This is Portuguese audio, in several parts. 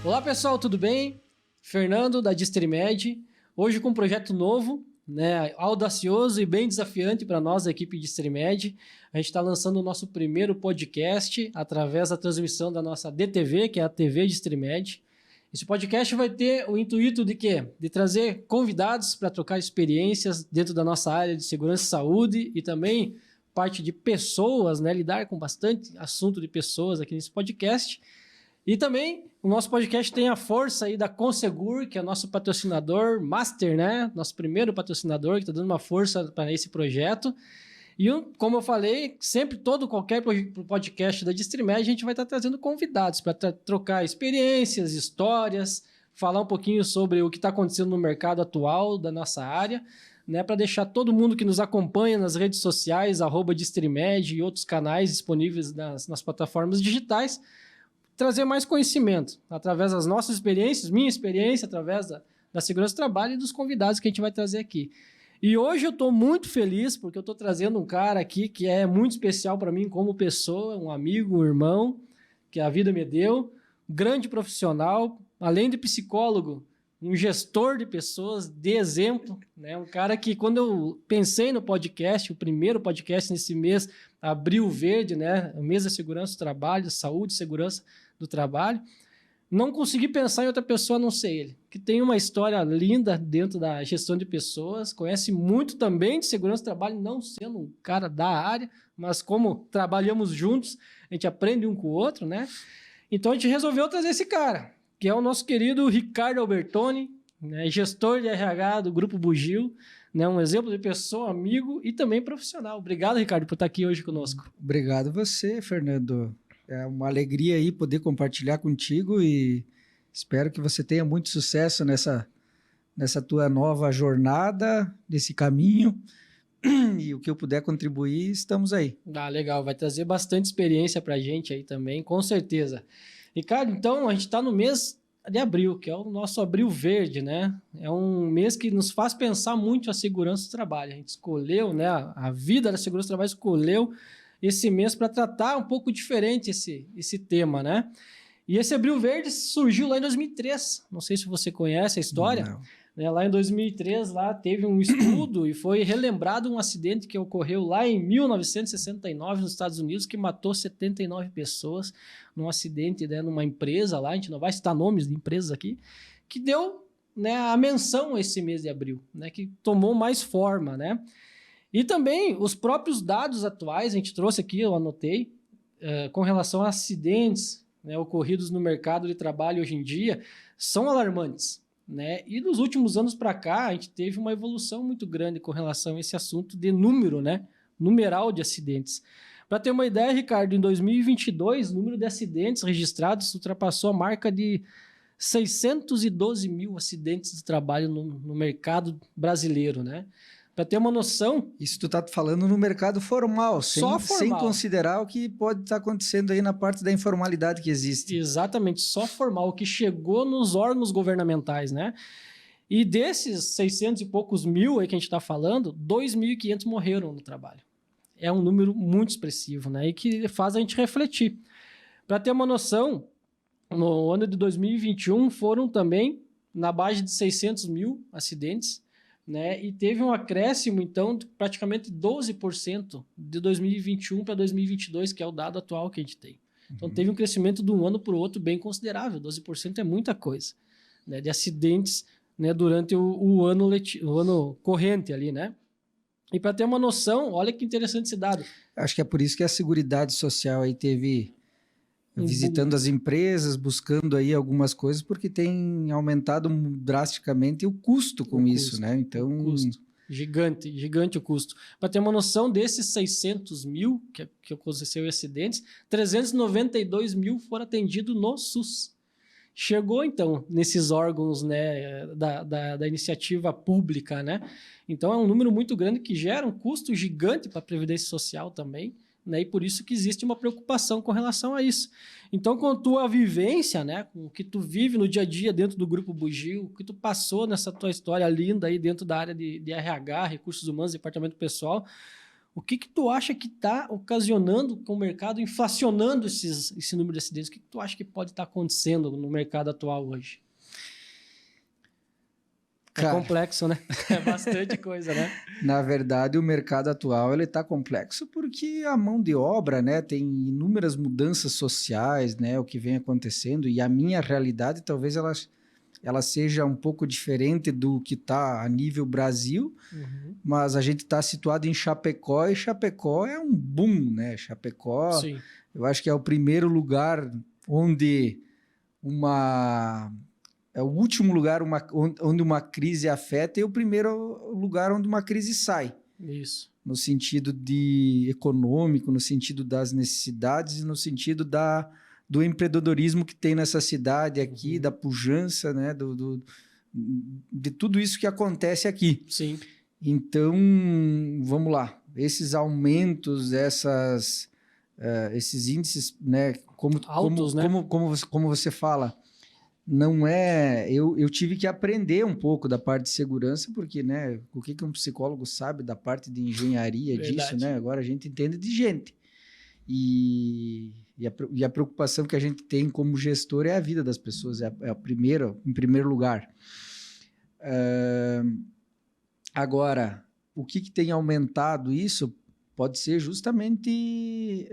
Olá pessoal, tudo bem? Fernando da Distrimed, hoje com um projeto novo, né, audacioso e bem desafiante para nós, a equipe Distrimed. A gente está lançando o nosso primeiro podcast através da transmissão da nossa DTV, que é a TV Distrimed. Esse podcast vai ter o intuito de quê? De trazer convidados para trocar experiências dentro da nossa área de segurança e saúde e também parte de pessoas, né, lidar com bastante assunto de pessoas aqui nesse podcast. E também o nosso podcast tem a força aí da Consegur, que é nosso patrocinador master, né? Nosso primeiro patrocinador, que está dando uma força para esse projeto. E como eu falei, sempre qualquer podcast da Distrimed, a gente vai estar trazendo convidados para trocar experiências, histórias, falar um pouquinho sobre o que está acontecendo no mercado atual da nossa área, né? Para deixar todo mundo que nos acompanha nas redes sociais, @Distrimed e outros canais disponíveis nas plataformas digitais, trazer mais conhecimento através das nossas experiências, minha experiência, através da segurança do trabalho e dos convidados que a gente vai trazer aqui. E hoje eu estou muito feliz porque eu estou trazendo um cara aqui que é muito especial para mim como pessoa, um amigo, um irmão, que a vida me deu, grande profissional, além de psicólogo, um gestor de pessoas, de exemplo, né? Um cara que quando eu pensei no podcast, o primeiro podcast nesse mês, Abril Verde, né? O mês da segurança do trabalho, saúde e segurança do trabalho, não consegui pensar em outra pessoa a não ser ele, que tem uma história linda dentro da gestão de pessoas, conhece muito também de segurança do trabalho, não sendo um cara da área, mas como trabalhamos juntos, a gente aprende um com o outro, né? Então a gente resolveu trazer esse cara, que é o nosso querido Ricardo Albertoni, né, gestor de RH do Grupo Bugio, né, um exemplo de pessoa, amigo e também profissional. Obrigado, Ricardo, por estar aqui hoje conosco. Obrigado você, Fernando. É uma alegria aí poder compartilhar contigo e espero que você tenha muito sucesso nessa tua nova jornada, nesse caminho. E o que eu puder contribuir, estamos aí. Ah, legal. Vai trazer bastante experiência para a gente aí também, com certeza. Ricardo, então, a gente está no mês de abril, que é o nosso Abril Verde, né? É um mês que nos faz pensar muito a segurança do trabalho. A gente escolheu, né? A vida da segurança do trabalho escolheu esse mês para tratar um pouco diferente esse tema, né? E esse Abril Verde surgiu lá em 2003. Não sei se você conhece a história. Não. Né? Lá em 2003, lá teve um estudo e foi relembrado um acidente que ocorreu lá em 1969 nos Estados Unidos, que matou 79 pessoas num acidente, né, numa empresa lá, a gente não vai citar nomes de empresas aqui, que deu, né, a menção a esse mês de abril, né, que tomou mais forma, né? E também os próprios dados atuais, a gente trouxe aqui, eu anotei, com relação a acidentes, né, ocorridos no mercado de trabalho hoje em dia, são alarmantes, né? E nos últimos anos para cá, a gente teve uma evolução muito grande com relação a esse assunto de número, né? Numeral de acidentes. Para ter uma ideia, Ricardo, em 2022, o número de acidentes registrados ultrapassou a marca de 612 mil acidentes de trabalho no mercado brasileiro, né? Para ter uma noção... Isso tu tá falando no mercado formal, Só formal. Sem considerar o que pode estar acontecendo aí na parte da informalidade que existe. Exatamente, só formal, o que chegou nos órgãos governamentais, né? E desses 600 e poucos mil aí que a gente está falando, 2.500 morreram no trabalho. É um número muito expressivo, né? E que faz a gente refletir. Para ter uma noção, no ano de 2021 foram também na base de 600 mil acidentes, né? E teve um acréscimo, então, de praticamente 12% de 2021 para 2022, que é o dado atual que a gente tem. Então, teve um crescimento de um ano para o outro bem considerável. 12% é muita coisa, né, de acidentes, né, durante o ano corrente ali, né? E para ter uma noção, olha que interessante esse dado. Acho que é por isso que a Seguridade Social aí teve... visitando as empresas, buscando aí algumas coisas, porque tem aumentado drasticamente o custo com isso, né? Então, o custo. Gigante o custo. Para ter uma noção, desses 600 mil que aconteceu em acidentes, 392 mil foram atendidos no SUS. Chegou, então, nesses órgãos, né, da iniciativa pública, né? Então, é um número muito grande que gera um custo gigante para a Previdência Social também, né? E por isso que existe uma preocupação com relação a isso. Então, com a tua vivência, né, com o que tu vive no dia a dia dentro do Grupo Bugio, o que tu passou nessa tua história linda aí dentro da área de RH, Recursos Humanos, Departamento Pessoal, O que tu acha que está ocasionando com o mercado, inflacionando esse número de acidentes? O que tu acha que pode estar acontecendo no mercado atual hoje? É complexo, né? É bastante coisa, né? Na verdade, o mercado atual ele está complexo porque a mão de obra, né, tem inúmeras mudanças sociais, né, o que vem acontecendo, e a minha realidade talvez ela seja um pouco diferente do que está a nível Brasil, mas a gente está situado em Chapecó, e Chapecó é um boom, né? Chapecó, sim, eu acho que é o primeiro lugar onde é o último lugar onde uma crise afeta e o primeiro lugar onde uma crise sai. Isso. No sentido econômico, no sentido das necessidades e no sentido do empreendedorismo que tem nessa cidade aqui, da pujança, né? De tudo isso que acontece aqui. Sim. Então, vamos lá. Esses aumentos, esses índices, né? Altos, né? Como você fala, não é... Eu tive que aprender um pouco da parte de segurança, porque, né, o que um psicólogo sabe da parte de engenharia disso, né? Agora a gente entende de gente. E a preocupação que a gente tem como gestor é a vida das pessoas, em primeiro lugar. Agora, o que tem aumentado isso pode ser justamente...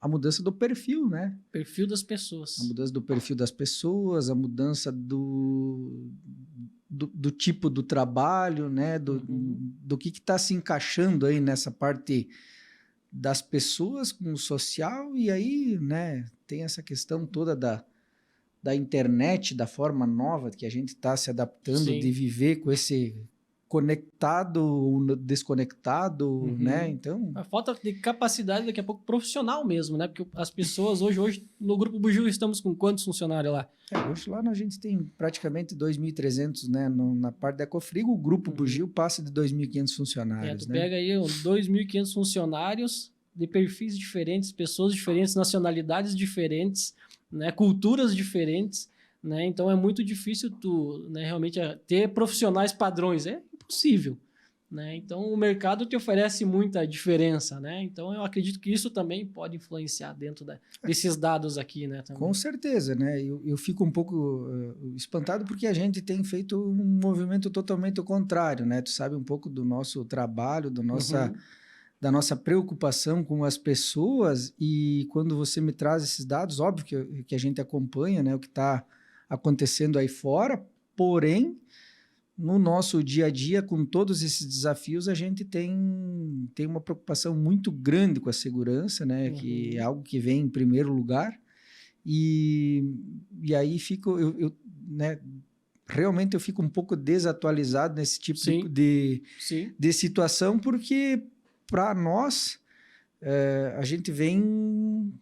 a mudança do perfil, né? Perfil das pessoas. A mudança do perfil das pessoas, a mudança do tipo do trabalho, né? Do que está se encaixando aí nessa parte das pessoas com o social, e aí, né? Tem essa questão toda da internet, da forma nova que a gente está se adaptando, sim, de viver com esse... conectado ou desconectado, né? Então... a falta de capacidade, daqui a pouco, profissional mesmo, né? Porque as pessoas hoje no Grupo Bugio, estamos com quantos funcionários lá? Hoje lá a gente tem praticamente 2.300, né? Na parte da Ecofrigo, o Grupo Bugio passa de 2.500 funcionários, tu pega aí 2.500 funcionários de perfis diferentes, pessoas diferentes, nacionalidades diferentes, né? Culturas diferentes, né? Então é muito difícil tu, né, realmente ter profissionais padrões, é impossível, né? Então o mercado te oferece muita diferença, né? Então eu acredito que isso também pode influenciar dentro desses dados aqui, né? Também. Com certeza, né? Eu fico um pouco espantado porque a gente tem feito um movimento totalmente ao contrário, né? Tu sabe um pouco do nosso trabalho, da nossa preocupação com as pessoas, e quando você me traz esses dados, óbvio que a gente acompanha, né, o que está acontecendo aí fora, porém, no nosso dia a dia, com todos esses desafios, a gente tem uma preocupação muito grande com a segurança, né, que é algo que vem em primeiro lugar, e aí né, realmente eu fico um pouco desatualizado nesse tipo de situação, porque para nós, a gente vem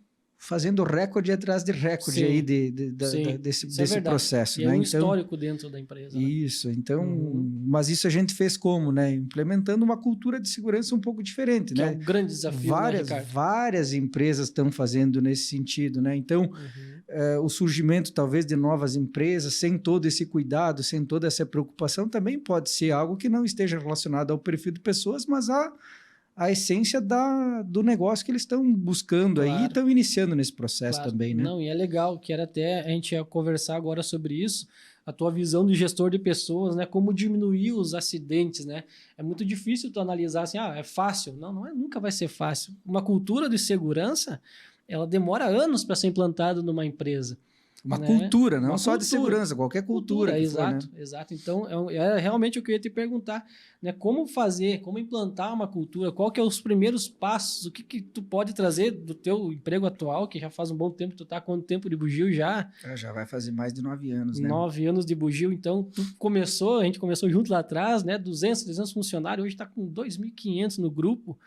fazendo recorde atrás de recorde aí desse processo. E né? É um histórico dentro da empresa. Isso, né? Então, mas isso a gente fez como? Né? Implementando uma cultura de segurança um pouco diferente. Que né? É um grande desafio, várias empresas estão fazendo nesse sentido. Né? Então, o surgimento talvez de novas empresas, sem todo esse cuidado, sem toda essa preocupação, também pode ser algo que não esteja relacionado ao perfil de pessoas, mas a essência do negócio que eles estão buscando aí e estão iniciando nesse processo também, né? Não, e é legal, quero até a gente ia conversar agora sobre isso, a tua visão de gestor de pessoas, né? Como diminuir os acidentes, né? É muito difícil tu analisar assim, é fácil. Não, nunca vai ser fácil. Uma cultura de segurança, ela demora anos para ser implantada numa empresa. Uma cultura, não só de segurança, qualquer cultura. Exato, for, né? Exato. Então, é realmente o que eu ia te perguntar, né? Como implantar uma cultura, qual que é os primeiros passos, o que tu pode trazer do teu emprego atual, que já faz um bom tempo, tu tá há quanto tempo de bugio já? Já vai fazer mais de 9 anos, né? 9 anos de bugio, então a gente começou junto lá atrás, né? 200, 300 funcionários, hoje está com 2.500 no grupo.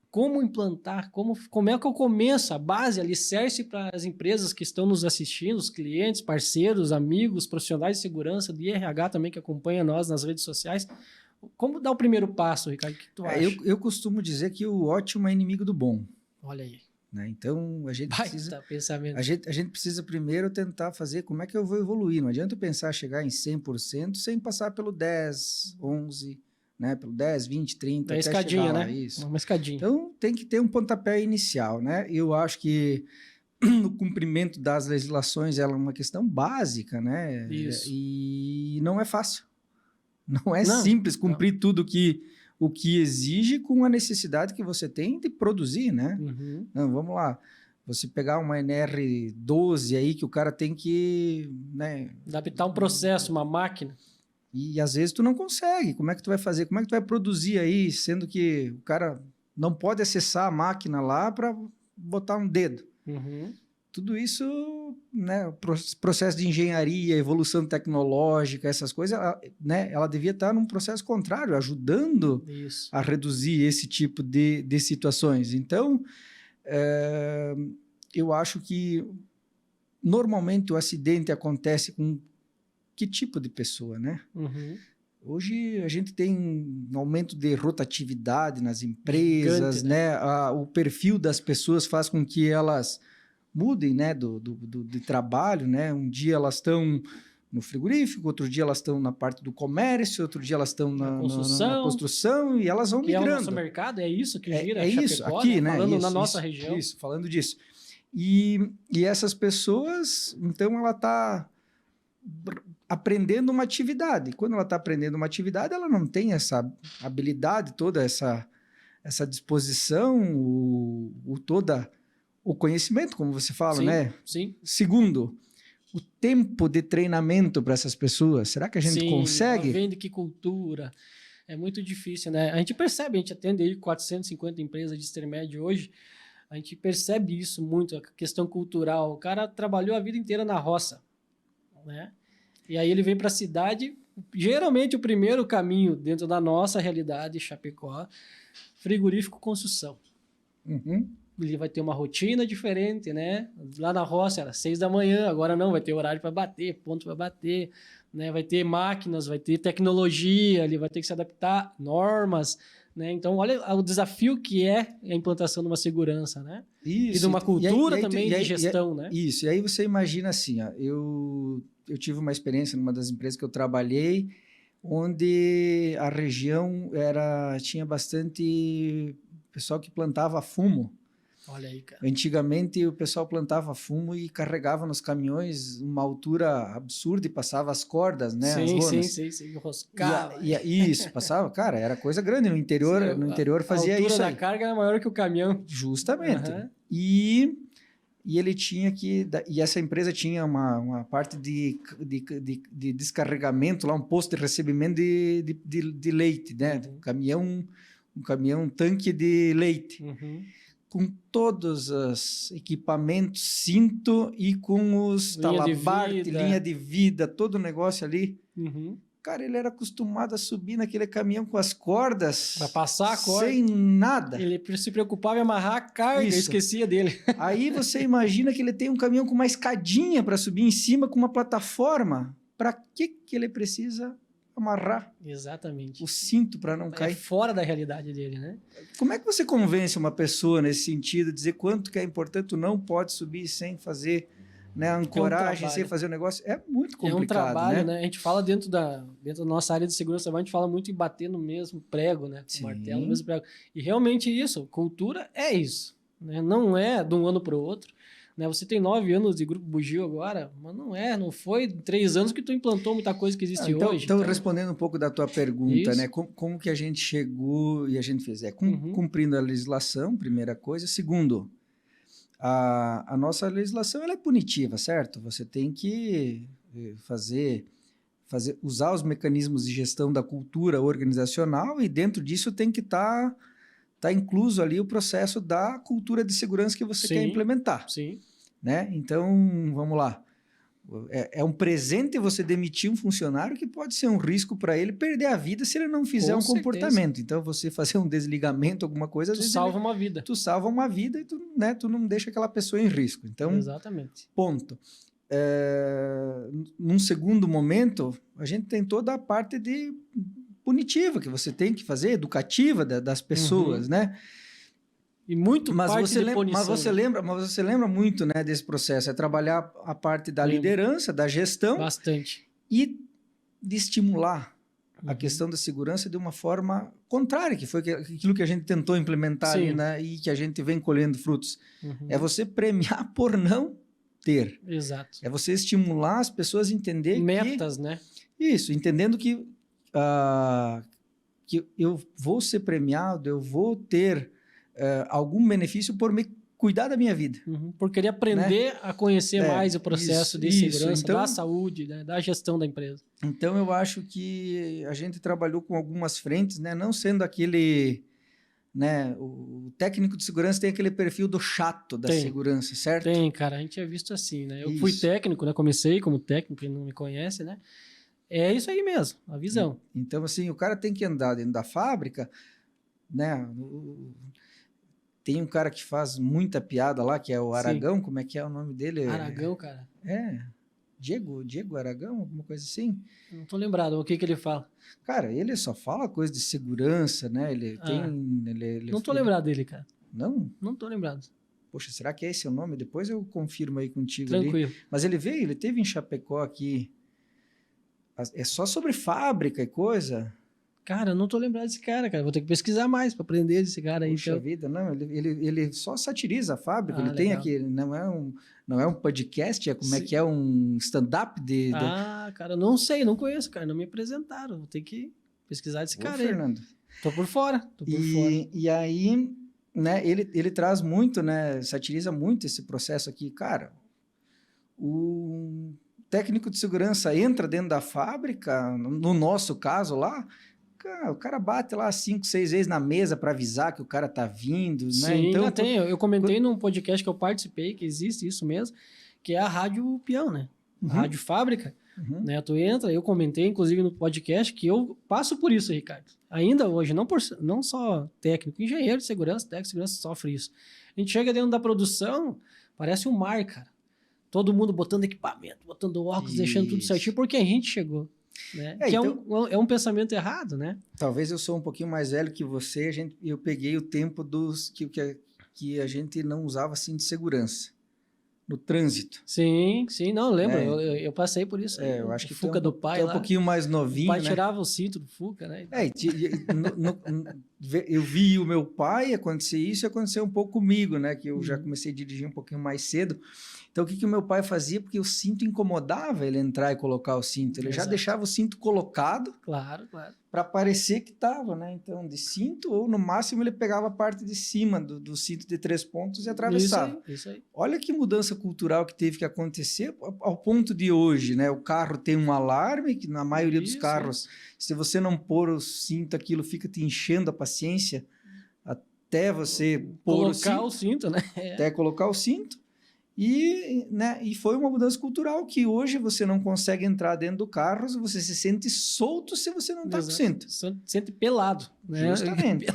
Como implantar, como é que eu começo a base, alicerce para as empresas que estão nos assistindo, os clientes, parceiros, amigos, profissionais de segurança, de RH também que acompanha nós nas redes sociais. Como dar o primeiro passo, Ricardo? O que tu acha? Eu costumo dizer que o ótimo é inimigo do bom. Olha aí. Né? Então, a gente precisa primeiro tentar fazer como é que eu vou evoluir. Não adianta eu pensar chegar em 100% sem passar pelo 10, 11, né? Pelo 10, 20, 30, É até escadinha, chegar lá, né? isso. Uma escadinha. Então, tem que ter um pontapé inicial, né? Eu acho que no cumprimento das legislações ela é uma questão básica, né? Isso. E não é fácil. Não é Não, simples cumprir tudo o que exige com a necessidade que você tem de produzir, né? Uhum. Não, vamos lá. Você pegar uma NR12 aí que o cara tem que, né? Adaptar um processo, uma máquina. E às vezes tu não consegue. Como é que tu vai fazer? Como é que tu vai produzir aí, sendo que o cara não pode acessar a máquina lá para botar um dedo? Uhum. Tudo isso, né, processo de engenharia, evolução tecnológica, essas coisas, né, ela devia estar num processo contrário, ajudando Isso. a reduzir esse tipo de situações. Então, eu acho que normalmente o acidente acontece com que tipo de pessoa, né? Uhum. Hoje a gente tem um aumento de rotatividade nas empresas, Gigante, né? O perfil das pessoas faz com que elas mudem, né, de trabalho, né? Um dia elas estão no frigorífico, outro dia elas estão na parte do comércio, outro dia elas estão na construção e elas vão que migrando. É o nosso mercado, é isso que gira É isso, Chapecó, aqui, né? né? Falando Isso, na nossa isso, região. Isso, falando disso. E essas pessoas, então ela está aprendendo uma atividade. Quando ela está aprendendo uma atividade, ela não tem essa habilidade, toda essa disposição, toda o conhecimento, como você fala, Sim, né? sim. Segundo, o tempo de treinamento para essas pessoas. Será que a gente consegue? Ela vende que cultura. É muito difícil, né? A gente percebe, a gente atende aí 450 empresas de intermédio hoje, a gente percebe isso muito, a questão cultural. O cara trabalhou a vida inteira na roça, né? E aí ele vem para a cidade, geralmente o primeiro caminho dentro da nossa realidade, Chapecó, frigorífico construção. Uhum. Ele vai ter uma rotina diferente, né? Lá na roça era 6 da manhã, agora não, vai ter horário para bater, ponto para bater, né? Vai ter máquinas, vai ter tecnologia, ele vai ter que se adaptar, normas, né? Então, olha o desafio que é a implantação de uma segurança, né? Isso. E de uma cultura também de gestão, né? né? Isso, e aí você imagina assim, ó, eu tive uma experiência numa das empresas que eu trabalhei, onde a região tinha bastante pessoal que plantava fumo. Olha aí, cara. Antigamente o pessoal plantava fumo e carregava nos caminhões uma altura absurda e passava as cordas, né? Sim, enroscava. Isso, passava, cara, era coisa grande no interior, fazia isso. A altura da carga era maior que o caminhão. Justamente. Uhum. E ele tinha que, e essa empresa tinha uma parte de descarregamento lá, um posto de recebimento de leite, né? Uhum. Um caminhão tanque de leite. Uhum. Com todos os equipamentos, cinto e com os talabarte, linha de vida, todo o negócio ali. Uhum. Cara, ele era acostumado a subir naquele caminhão com as cordas. Para passar a corda. Sem nada. Ele se preocupava em amarrar a carga, esquecia dele. Aí você imagina que ele tem um caminhão com uma escadinha para subir em cima, com uma plataforma. Para que ele precisa amarrar? Exatamente. O cinto para não cair. Fora da realidade dele, né? Como é que você convence uma pessoa nesse sentido, dizer quanto que é importante, tu não pode subir sem fazer, né, ancoragem, sem fazer o negócio? É muito complicado, um trabalho, né? A gente fala dentro da nossa área de segurança, a gente fala muito em bater no mesmo prego, né? Com martelo no mesmo prego. E realmente isso, cultura é isso, né? Não é de um ano para o outro. Né? Você tem 9 anos de Grupo Bugio agora, mas não foi 3 anos que tu implantou muita coisa que existe hoje. Então, respondendo um pouco da tua pergunta, né? Como que a gente chegou e a gente fez? Cumprindo a legislação, primeira coisa. Segundo, a nossa legislação ela é punitiva, certo? Você tem que usar os mecanismos de gestão da cultura organizacional e dentro disso tem que estar incluso ali o processo da cultura de segurança que você quer implementar. Sim. Né? Então, vamos lá. É um presente você demitir um funcionário que pode ser um risco para ele perder a vida se ele não fizer comportamento. Então, você fazer um desligamento, alguma coisa... Tu salva uma vida. Tu salva uma vida e tu não deixa aquela pessoa em risco. Então, exatamente. Ponto. Num segundo momento, a gente tem toda a parte punitiva que você tem que fazer, educativa das pessoas, né? E muito parte de punição. Mas você lembra muito, né, desse processo, é trabalhar a parte da liderança, da gestão. Bastante. E de estimular a questão da segurança de uma forma contrária, que foi aquilo que a gente tentou implementar ali, né? E que a gente vem colhendo frutos. É você premiar por não ter. Exato. É você estimular as pessoas a entender metas, né? Isso, entendendo que eu vou ser premiado, eu vou ter algum benefício por me cuidar da minha vida. Por querer aprender, né, a conhecer mais o processo de segurança, então, da saúde, né, da gestão da empresa. Então, eu acho que a gente trabalhou com algumas frentes, né, não sendo aquele... Né, o técnico de segurança tem aquele perfil do chato da segurança, certo? Tem, cara. A gente é visto assim, né? Eu fui técnico, né? Comecei como técnico, quem não me conhece, né? É isso aí mesmo, a visão. Então, assim, o cara tem que andar dentro da fábrica, né? Tem um cara que faz muita piada lá, que é o Aragão. Como é que é o nome dele? Aragão, cara. Diego Aragão, alguma coisa assim. Não tô lembrado, o que ele fala? Cara, ele só fala coisa de segurança, né? Ele tem... Não tô lembrado dele, cara. Não? Não tô lembrado. Poxa, será que é esse o nome? Depois eu confirmo aí contigo. Tranquilo. Ali. Mas ele teve em Chapecó aqui. É só sobre fábrica e coisa... Cara, eu não tô lembrado desse cara. Vou ter que pesquisar mais para aprender desse cara aí. Puxa vida, não, ele só satiriza a fábrica, ele legal. tem aqui, não é um podcast, como é que é um stand-up de... cara, não sei, não conheço, cara, não me apresentaram, vou ter que pesquisar desse cara aí. Fernando. Tô por fora. E aí, né, ele traz muito, né, satiriza muito esse processo aqui, cara, o técnico de segurança entra dentro da fábrica, no nosso caso lá, o cara bate lá 5, 6 vezes na mesa para avisar que o cara tá vindo, né? Sim, então, tem. Eu comentei num podcast que eu participei, que existe isso mesmo, que é a Rádio Peão, né? A Rádio Fábrica, né? Tu entra, eu comentei, inclusive, no podcast, que eu passo por isso, Ricardo. Ainda hoje, não só técnico, engenheiro de segurança, técnico de segurança sofre isso. A gente chega dentro da produção, parece um mar, cara. Todo mundo botando equipamento, botando óculos, deixando tudo certinho, porque a gente chegou. Né? Então, é um pensamento errado, né? Talvez eu sou um pouquinho mais velho que você, eu peguei o tempo dos que a gente não usava assim de segurança no trânsito. Sim, não lembro, eu passei por isso. Eu acho que o Fuca do pai lá, um pouquinho mais novinho, o pai tirava o cinto do Fuca, né? Eu vi o meu pai acontecer isso, e aconteceu um pouco comigo, né? Que eu já comecei a dirigir um pouquinho mais cedo. Então, o que o meu pai fazia? Porque o cinto incomodava ele entrar e colocar o cinto. Ele já deixava o cinto colocado. Claro. Para parecer que estava, né? Então, de cinto, ou no máximo ele pegava a parte de cima do cinto de 3 pontos e atravessava. Isso aí. Olha que mudança cultural que teve que acontecer ao ponto de hoje, né? O carro tem um alarme, que na maioria dos carros, se você não pôr o cinto, aquilo fica te enchendo a paciência até você pôr o cinto, né? Até colocar o cinto. E foi uma mudança cultural que hoje você não consegue entrar dentro do carro, você se sente solto se você não está com cinto. Se sente pelado. Né? Justamente.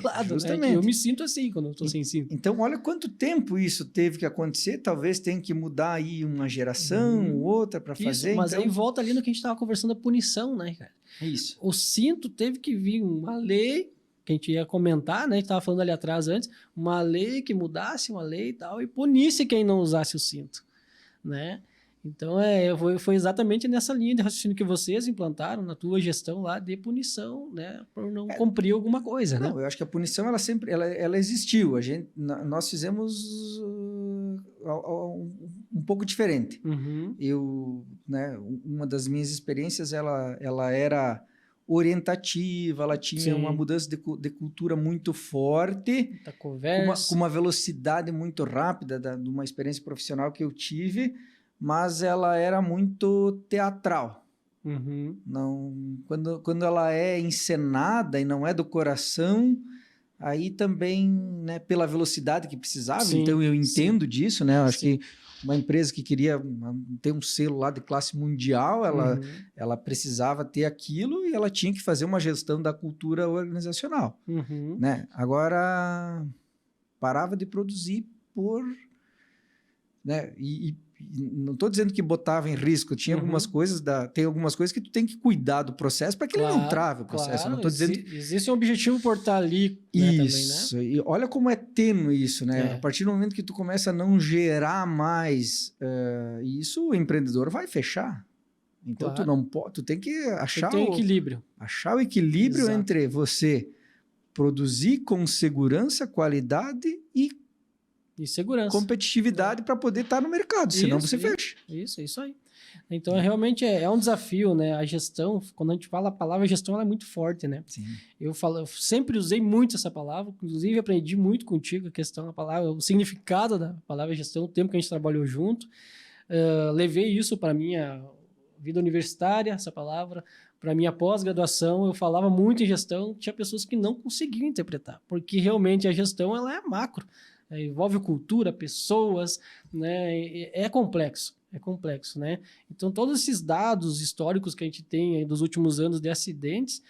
Né? Eu me sinto assim quando eu estou sem cinto. Então, olha quanto tempo isso teve que acontecer. Talvez tenha que mudar aí uma geração ou outra para fazer. Mas aí volta ali no que a gente estava conversando, a punição, né, cara? Isso. O cinto teve que vir uma lei... que a gente ia comentar, né? A gente estava falando ali atrás antes, uma lei que mudasse uma lei e tal, e punisse quem não usasse o cinto, né? Então, foi exatamente nessa linha de raciocínio que vocês implantaram na tua gestão lá de punição, né? Por não cumprir alguma coisa, né? Não, eu acho que a punição, ela sempre existiu. Nós fizemos um pouco diferente. Uma das minhas experiências, ela era... orientativa, ela tinha uma mudança de cultura muito forte, com uma velocidade muito rápida de uma experiência profissional que eu tive, mas ela era muito teatral. Não, quando ela é encenada e não é do coração, aí também, né, pela velocidade que precisava, então eu entendo disso, né? Eu acho que uma empresa que queria ter um selo lá de classe mundial, ela precisava ter aquilo e ela tinha que fazer uma gestão da cultura organizacional. Né? Agora, parava de produzir por... Né? E não estou dizendo que botava em risco, tinha algumas coisas, tem algumas coisas que tu tem que cuidar do processo para que ele não trave o processo. Não tô dizendo... Existe um objetivo por estar ali, né, isso, também, né? E olha como é tênue isso, né? A partir do momento que tu começa a não gerar mais isso, o empreendedor vai fechar. Então, Claro. tu tem que achar Tem equilíbrio. achar o equilíbrio Exato. entre você produzir com segurança, qualidade e E segurança. competitividade para poder estar no mercado, senão você fecha. Isso aí. Então, realmente é um desafio, né? A gestão, quando a gente fala a palavra gestão, ela é muito forte, né? Sim. Eu sempre usei muito essa palavra, inclusive aprendi muito contigo a questão da palavra, o significado da palavra gestão, o tempo que a gente trabalhou junto. Levei isso para minha vida universitária, essa palavra, para minha pós-graduação, eu falava muito em gestão, tinha pessoas que não conseguiam interpretar, porque realmente a gestão ela é macro, envolve cultura, pessoas, né? É complexo, né? Então, todos esses dados históricos que a gente tem aí dos últimos anos de acidentes,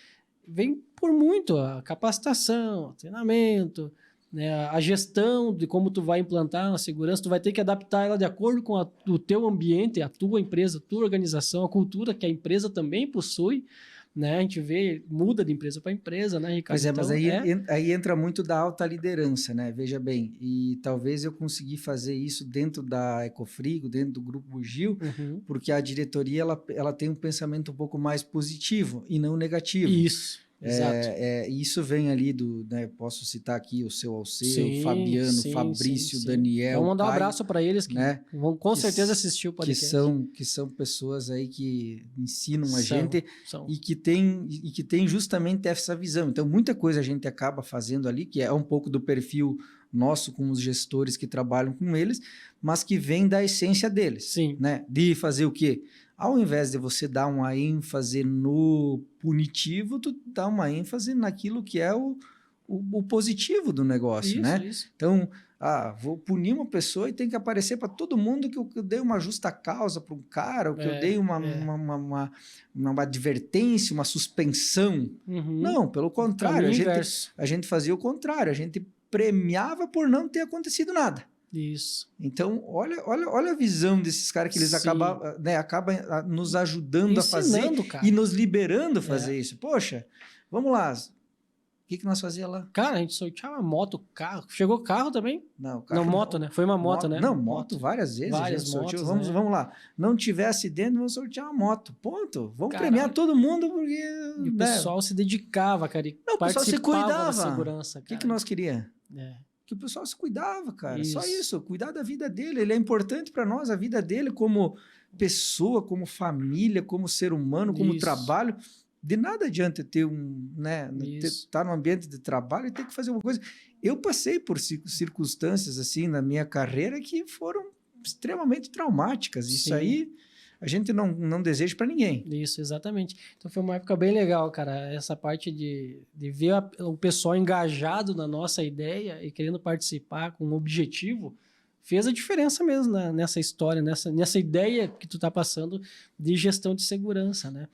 vem por muito a capacitação, o treinamento, né, a gestão de como tu vai implantar a segurança, tu vai ter que adaptar ela de acordo com o teu ambiente, a tua empresa, a tua organização, a cultura que a empresa também possui, né? A gente vê, muda de empresa para empresa, né, Ricardo? Pois é, mas então, aí entra muito da alta liderança, né? Veja bem, e talvez eu consegui fazer isso dentro da Ecofrigo, dentro do Grupo Bugio, porque a diretoria ela tem um pensamento um pouco mais positivo e não negativo. Isso, exato. Isso vem ali né, posso citar aqui o seu Alceu, Sim, o Fabiano, sim, Fabrício, sim. Daniel, Vamos mandar um Caio, abraço para eles que né? vão com certeza assistir o podcast. Que são pessoas aí que ensinam a gente são. e que tem justamente essa visão. Então, muita coisa a gente acaba fazendo ali, que é um pouco do perfil nosso com os gestores que trabalham com eles, mas que vem da essência deles. Sim. Né? De fazer o quê? Ao invés de você dar uma ênfase no punitivo, tu dá uma ênfase naquilo que é o positivo do negócio, né? Isso. Então, vou punir uma pessoa e tem que aparecer para todo mundo que eu dei uma justa causa para um cara, ou que eu dei uma advertência, uma suspensão. Não, pelo contrário, a gente fazia o contrário, a gente premiava por não ter acontecido nada. Isso. Então, olha a visão desses caras que eles acabam nos ajudando a fazer, cara, e nos liberando a fazer isso. Poxa, vamos lá. O que nós fazíamos lá? Cara, a gente sorteava moto, carro. Chegou carro também? Não, carro não, moto, né? Foi uma moto, né? Não, moto várias vezes. Várias motos, vamos lá. Não tiver acidente, vamos sortear uma moto. Ponto. Vamos premiar todo mundo porque... E o pessoal se dedicava, cara. Não, o pessoal se cuidava. Da segurança, cara. O que nós queríamos? Que o pessoal se cuidava, cara. Só isso. Cuidar da vida dele. Ele é importante para nós, a vida dele como pessoa, como família, como ser humano, como trabalho. De nada adianta ter estar num ambiente de trabalho e ter que fazer uma coisa. Eu passei por circunstâncias assim na minha carreira que foram extremamente traumáticas. Isso aí a gente não deseja para ninguém. Isso, exatamente. Então foi uma época bem legal, cara. Essa parte de ver o pessoal engajado na nossa ideia e querendo participar com um objetivo fez a diferença mesmo nessa história, nessa ideia que tu tá passando de gestão de segurança, né?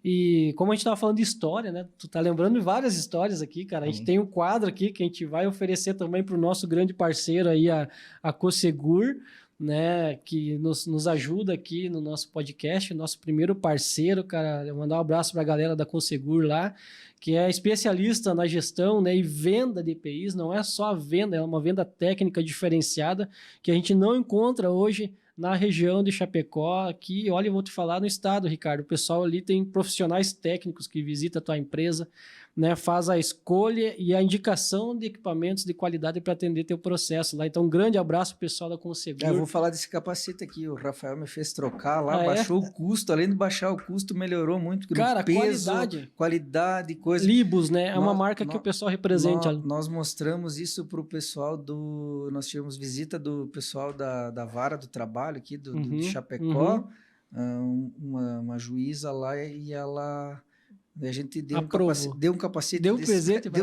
E como a gente estava falando de história, né? Tu tá lembrando de várias histórias aqui, cara. A gente tem um quadro aqui que a gente vai oferecer também para o nosso grande parceiro aí, a Cosegur, né? Que nos ajuda aqui no nosso podcast, nosso primeiro parceiro, cara. Eu mandar um abraço para a galera da Cosegur lá, que é especialista na gestão, né, e venda de EPIs. Não é só a venda, é uma venda técnica diferenciada que a gente não encontra hoje na região de Chapecó, aqui, olha, eu vou te falar no estado, Ricardo, o pessoal ali tem profissionais técnicos que visitam a tua empresa, né, faz a escolha e a indicação de equipamentos de qualidade para atender teu processo lá. Então, um grande abraço pro pessoal da Consegur. Eu vou falar desse capacete aqui, o Rafael me fez trocar lá, baixou o custo, além de baixar o custo, melhorou muito. Cara, peso, qualidade, coisa. Libus, né, é uma marca que o pessoal representa. Nós mostramos isso pro pessoal nós tivemos visita do pessoal da Vara do Trabalho aqui, do Chapecó, uma juíza lá e ela... A gente deu um capacete. Deu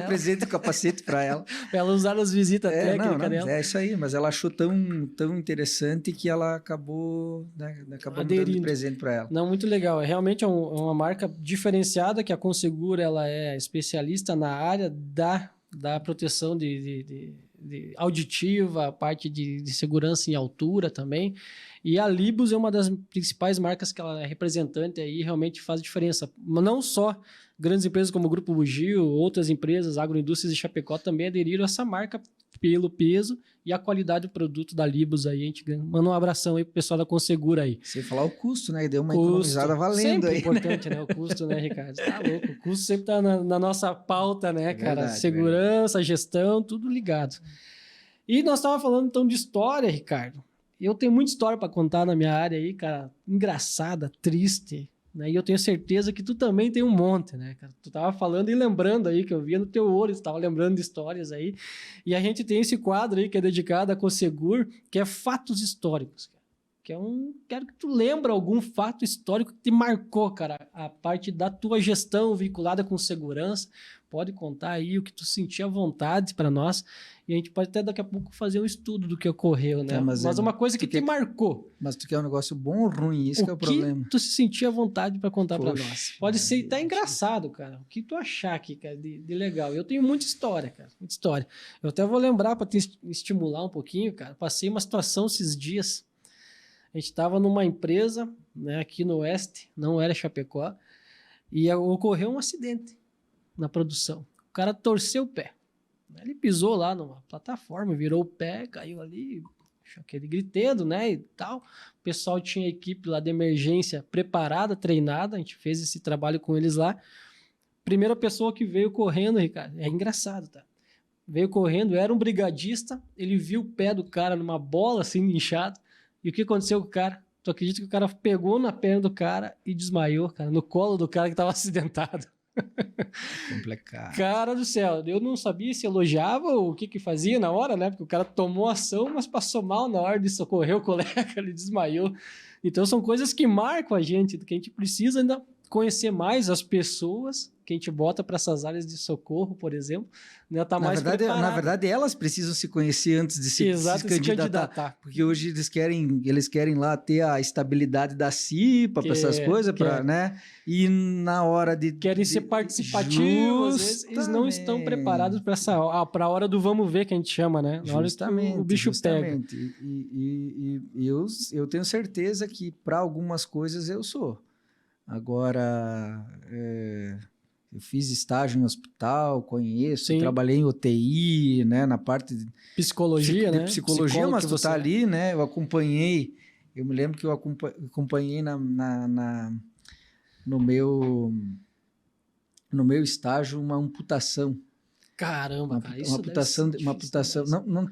presente o capacete para ela. Para ela usar nas visitas técnicas dela. É isso aí, mas ela achou tão interessante que ela acabou dando de presente para ela. Não, muito legal. Realmente é uma marca diferenciada, que a Consegur ela é especialista na área da proteção de auditiva, a parte de segurança em altura também. E a Libus é uma das principais marcas que ela é representante aí, realmente faz diferença. Mas não só grandes empresas como o Grupo Bugio, outras empresas, agroindústrias de Chapecó também aderiram a essa marca pelo peso e a qualidade do produto da Libus aí. A gente manda um abração aí pro pessoal da Consegura aí. Sem falar o custo, né? Deu uma economizada valendo sempre aí. importante, né? O custo, né, Ricardo? Tá louco. O custo sempre tá na nossa pauta, né, cara? Verdade, Segurança, gestão, tudo ligado. E nós estávamos falando então de história, Ricardo. Eu tenho muita história para contar na minha área aí, cara. Engraçada, triste, né? E eu tenho certeza que tu também tem um monte, né, cara? Tu tava falando e lembrando aí, que eu via no teu olho, tu tava lembrando de histórias aí. E a gente tem esse quadro aí que é dedicado à Consegur, que é fatos históricos, cara. Quero que tu lembre algum fato histórico que te marcou, cara, a parte da tua gestão vinculada com segurança. Pode contar aí o que tu sentia à vontade para nós. E a gente pode até daqui a pouco fazer um estudo do que ocorreu, né? Tá, mas uma coisa que te marcou. Mas tu quer um negócio bom ou ruim? Isso que é o problema. O que tu se sentia à vontade para contar para nós? Pode ser até gente. engraçado, cara. O que tu achar aqui, cara, de legal. Eu tenho muita história, cara. Muita história. Eu até vou lembrar para te estimular um pouquinho, cara. Passei uma situação esses dias. A gente estava numa empresa, né, aqui no Oeste, não era Chapecó, e ocorreu um acidente na produção. O cara torceu o pé. Ele pisou lá numa plataforma, virou o pé, caiu ali, aquele gritedo, né, e tal. O pessoal tinha equipe lá de emergência preparada, treinada, a gente fez esse trabalho com eles lá. Primeira pessoa que veio correndo, Ricardo, é engraçado, tá? Veio correndo, era um brigadista, ele viu o pé do cara numa bola assim, inchado. E o que aconteceu com o cara? Tu acredita que o cara pegou na perna do cara e desmaiou, cara, no colo do cara que estava acidentado. Complicado. Cara do céu, eu não sabia se elogiava ou o que fazia na hora, né? Porque o cara tomou ação, mas passou mal na hora de socorrer o colega, ele desmaiou. Então são coisas que marcam a gente, que a gente precisa ainda conhecer mais as pessoas que a gente bota para essas áreas de socorro, por exemplo, né? Tá mais preparado. Na verdade, elas precisam se conhecer antes de se candidatar. Porque hoje eles querem lá ter a estabilidade da CIPA para essas coisas, né? E na hora de... Querem ser participativos, às vezes eles não estão preparados para a hora do vamos ver, que a gente chama, né? Na hora que o bicho pega. E eu tenho certeza que para algumas coisas eu sou. Agora, eu fiz estágio em hospital, conheço, trabalhei em UTI, né, na parte de psicologia, né? Psicologia, mas tu tá ali, né? Eu me lembro que eu acompanhei no meu estágio uma amputação. Caramba, cara, isso uma amputação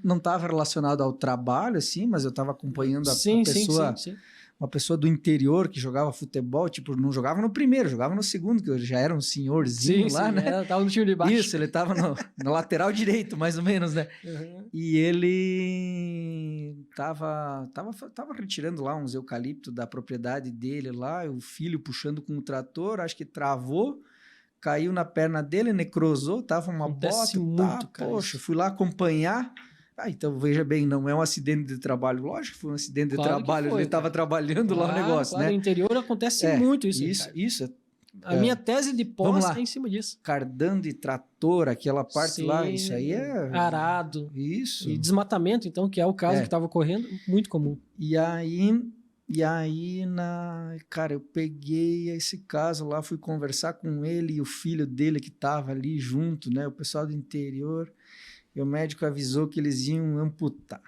não estava relacionado ao trabalho, assim, mas eu estava acompanhando a pessoa. Sim. Uma pessoa do interior que jogava futebol, tipo, não jogava no primeiro, jogava no segundo, que eu já era um senhorzinho lá, né? Tava no time de baixo. Isso, ele tava no lateral direito, mais ou menos, né? Uhum. E ele tava retirando lá uns eucaliptos da propriedade dele lá, o filho puxando com o trator, acho que travou, caiu na perna dele, necrosou, tava uma Acontece bota, muito, cara. Poxa, fui lá acompanhar. Então, veja bem, não é um acidente de trabalho. Lógico que foi um acidente de trabalho. Ele estava trabalhando lá o negócio, né? No interior acontece muito isso. Isso. A minha tese de pós é em cima disso. Cardando e trator, aquela parte lá, isso aí é... Arado. Isso. E desmatamento, então, que é o caso que estava ocorrendo, muito comum. E aí, cara, eu peguei esse caso lá, fui conversar com ele e o filho dele que estava ali junto, né? O pessoal do interior... E o médico avisou que eles iam amputar.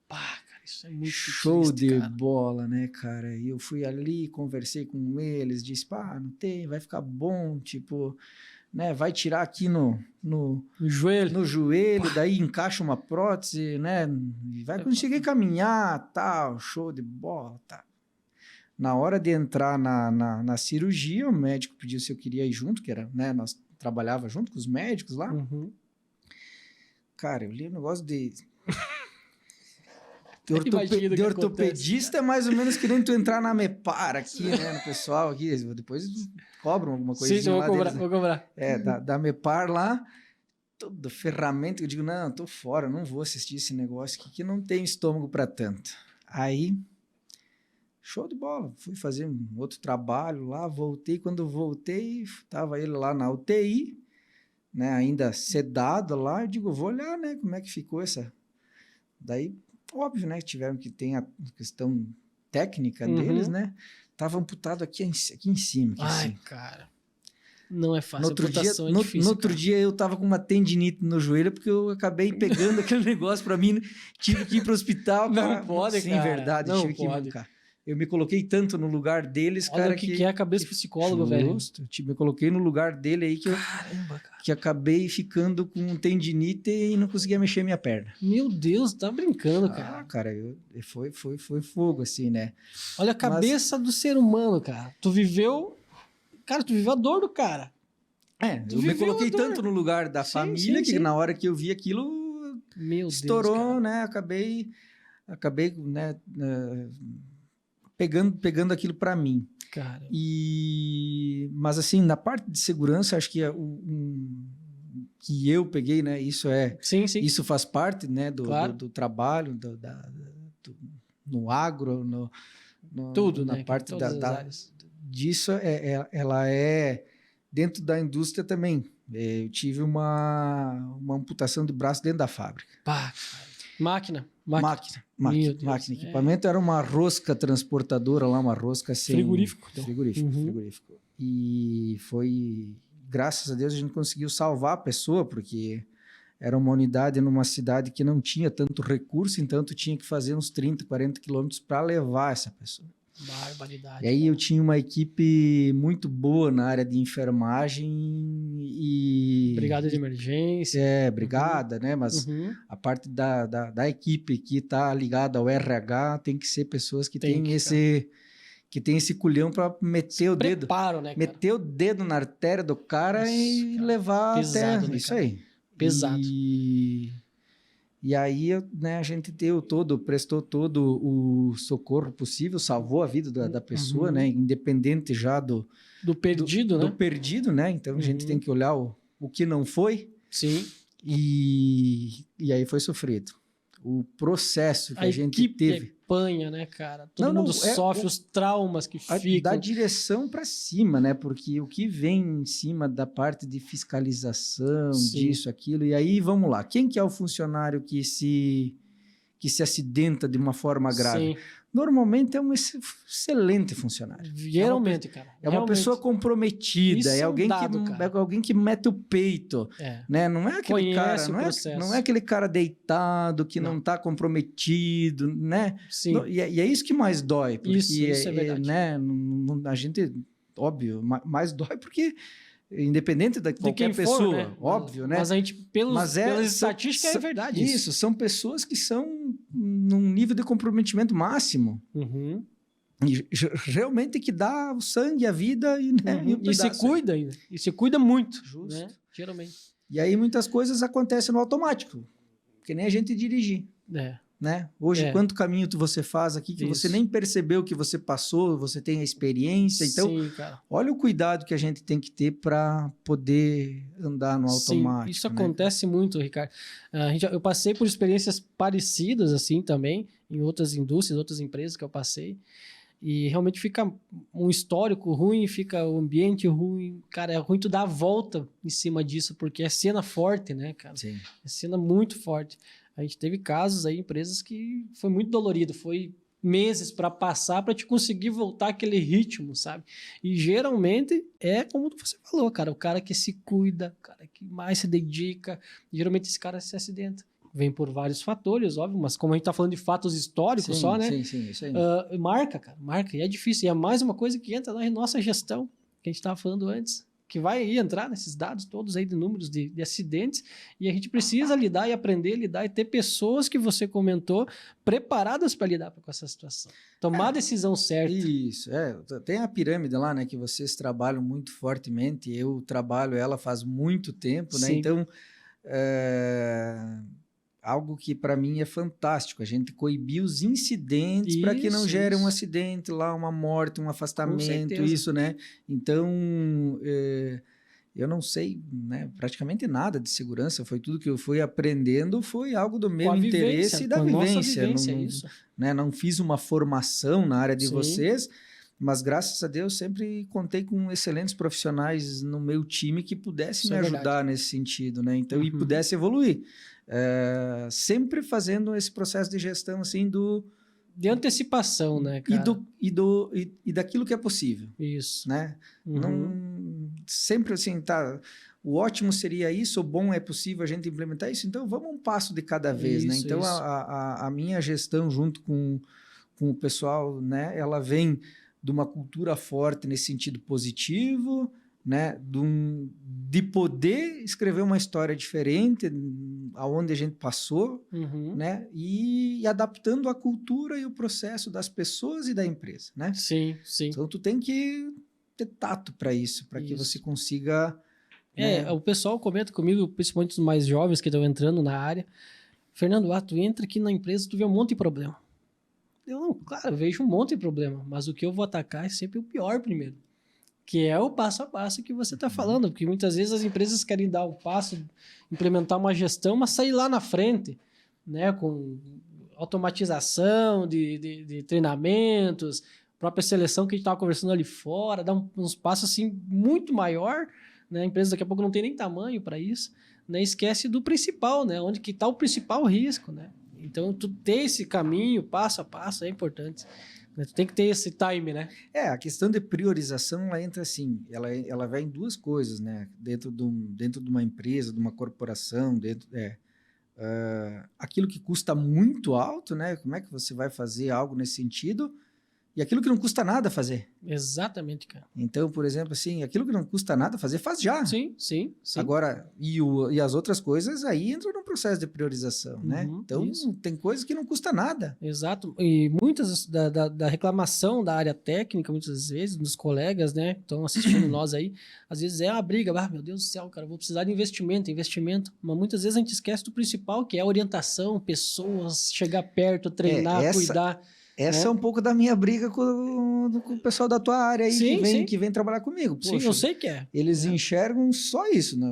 Pá, cara, isso é muito show de bola, né, cara? E eu fui ali, conversei com eles, disse, não tem, vai ficar bom, tipo, né, vai tirar aqui no joelho, daí encaixa uma prótese, né, e vai conseguir caminhar, tal, show de bola, tá. Na hora de entrar na cirurgia, o médico pediu se eu queria ir junto, que era, né, nós trabalhava junto com os médicos lá. Uhum. Cara, eu li um negócio de ortopedista, é mais ou menos que nem tu entrar na Mepar aqui, né, no pessoal aqui, depois cobram alguma coisinha. Sim, vou cobrar. Da Mepar lá, toda ferramenta, eu digo, não, tô fora, não vou assistir esse negócio aqui, que não tenho estômago para tanto. Aí, show de bola, fui fazer um outro trabalho lá, voltei, quando voltei, tava ele lá na UTI, né, ainda sedado lá, eu digo, vou olhar, né, como é que ficou essa... Daí, óbvio, né, tiveram que ter a questão técnica deles, né, tava amputado aqui em cima. Ai, assim. Cara. Não é fácil. No outro, dia, é difícil, no outro dia eu tava com uma tendinite no joelho porque eu acabei pegando aquele negócio para mim, tive que ir pro hospital. Não pode, sim, cara. Verdade, não tive que pode. mancar. Eu me coloquei tanto no lugar deles, Olha cara, o que é a cabeça do psicólogo, velho. Justo. Me coloquei no lugar dele aí que Caramba, cara. que acabei ficando com tendinite e não conseguia mexer minha perna. Meu Deus, tá brincando, cara. Cara, foi fogo, assim, né? Olha a cabeça do ser humano, cara. Tu viveu a dor do cara. Eu me coloquei a dor. tanto no lugar da família que na hora que eu vi aquilo, Meu estourou, Deus, cara. né? Acabei, né, pegando aquilo para mim. Cara. Mas assim, na parte de segurança, acho que que eu peguei, né? Sim. Isso faz parte, né, Claro. do trabalho, no agro, Tudo, na né? parte Todas as áreas. disso, ela é dentro da indústria também. Eu tive uma amputação de braço dentro da fábrica. Pá, cara. Máquina. Equipamento era uma rosca transportadora lá, uma rosca sem... Frigorífico. Então. Frigorífico. E foi... Graças a Deus a gente conseguiu salvar a pessoa, porque era uma unidade numa cidade que não tinha tanto recurso, então tu tinha que fazer uns 30, 40 quilômetros para levar essa pessoa. Barbaridade. E aí eu tinha uma equipe muito boa na área de enfermagem e... Brigada de emergência. Brigada, né? Mas a parte da equipe que está ligada ao RH tem que ser pessoas que têm esse culhão para meter o dedo. Preparo, né, cara? Meter o dedo na artéria do cara e levar pesado, até... Né, isso cara? aí. Pesado. E aí, né, a gente prestou todo o socorro possível, salvou a vida da pessoa, né? Independente já do perdido, né? Do perdido, né? Então a gente tem que olhar o que não foi. Sim. E aí foi sofrido. O processo que a gente teve. Apanha, né, cara? Todo mundo sofre os traumas que ficam. Da direção para cima, né? Porque o que vem em cima da parte de fiscalização, disso, aquilo. E aí, vamos lá. Quem que é o funcionário que se acidenta de uma forma grave? Sim. Normalmente é um excelente funcionário. Geralmente, cara. É uma pessoa comprometida, isso é alguém, alguém que mete o peito. Né? Não é aquele cara, não é aquele cara deitado que não está comprometido, né? Sim. E é isso que mais dói. Porque, isso é verdade. Né? A gente, óbvio, mais dói porque independente de qualquer pessoa, for, né? Óbvio, né? Mas a gente, pelas estatísticas, é verdade. Isso, são pessoas que são num nível de comprometimento máximo. E realmente que dá o sangue, a vida e, né, e se cuida ainda. E se cuida muito. Justo. Né? Geralmente. E aí muitas coisas acontecem no automático. Que nem a gente dirigir. Né? Hoje, quanto caminho você faz aqui que você nem percebeu que você passou, você tem a experiência. Então, olha o cuidado que a gente tem que ter para poder andar no automático. Isso acontece muito, Ricardo. Eu passei por experiências parecidas assim também, em outras indústrias, outras empresas que eu passei. E realmente fica um histórico ruim, fica o ambiente ruim. Cara, é ruim tu dar a volta em cima disso, porque é cena forte, né, cara? Sim. É cena muito forte. A gente teve casos aí, empresas que foi muito dolorido, foi meses para passar para te conseguir voltar aquele ritmo, sabe? E geralmente é como você falou, cara, o cara que se cuida, o cara que mais se dedica, geralmente esse cara se acidenta. Vem por vários fatores, óbvio, mas como a gente tá falando de fatos históricos só, né? Sim, isso aí. Marca, cara, marca, e é difícil, e é mais uma coisa que entra na nossa gestão, que a gente estava falando antes, que vai entrar nesses dados todos aí de números de acidentes, e a gente precisa lidar e aprender a lidar e ter pessoas que você comentou preparadas para lidar com essa situação. Tomar a decisão certa. Isso, tem a pirâmide lá, né, que vocês trabalham muito fortemente, eu trabalho ela faz muito tempo, né, então algo que para mim é fantástico, a gente coibir os incidentes para que não gere um acidente lá, uma morte, um afastamento, isso, né? Então, eu não sei, né, praticamente nada de segurança, foi tudo que eu fui aprendendo, foi algo do meu interesse e da vivência. Não fiz uma formação na área de vocês, mas graças a Deus sempre contei com excelentes profissionais no meu time que pudessem me ajudar nesse sentido, né? Então, e pudesse evoluir. Sempre fazendo esse processo de gestão assim de antecipação, né, cara? E daquilo que é possível. Isso. Né? sempre assim, tá... O ótimo seria isso, o bom é possível a gente implementar isso, então vamos um passo de cada vez, né? Então, a minha gestão junto com o pessoal, né? Ela vem de uma cultura forte nesse sentido positivo, né? De poder escrever uma história diferente aonde a gente passou, né? E adaptando a cultura e o processo das pessoas e da empresa, né? Sim, sim. Então, tu tem que ter tato para isso, para que você consiga... né? O pessoal comenta comigo, principalmente os mais jovens que estão entrando na área, Fernando, tu entra aqui na empresa, tu vê um monte de problema. Eu não, claro, eu vejo um monte de problema, mas o que eu vou atacar é sempre o pior primeiro, que é o passo a passo que você está falando, porque muitas vezes as empresas querem dar o passo, implementar uma gestão, mas sair lá na frente, né, com automatização de treinamentos, própria seleção que a gente estava conversando ali fora, dar uns passos assim muito maior, né, a empresa daqui a pouco não tem nem tamanho para isso, né, esquece do principal, né, onde que está o principal risco, né. Então, tu ter esse caminho, passo a passo, é importante. Tu tem que ter esse time, né? A questão de priorização, ela entra assim, ela vai em duas coisas, né? Dentro de uma empresa, de uma corporação, aquilo que custa muito alto, né? Como é que você vai fazer algo nesse sentido? E aquilo que não custa nada fazer. Exatamente, cara. Então, por exemplo, assim, aquilo que não custa nada fazer, faz já. Sim. Agora, e as outras coisas aí entram no processo de priorização, né? Então, tem coisas que não custa nada. Exato. E muitas da reclamação da área técnica, muitas vezes, dos colegas, né, que estão assistindo nós aí, às vezes é uma briga, meu Deus do céu, cara, vou precisar de investimento, mas muitas vezes a gente esquece do principal, que é a orientação, pessoas, chegar perto, treinar, cuidar. Essa é um pouco da minha briga com o pessoal da tua área aí que vem trabalhar comigo. Poxa, sim, eu sei que é. Eles enxergam só isso, né?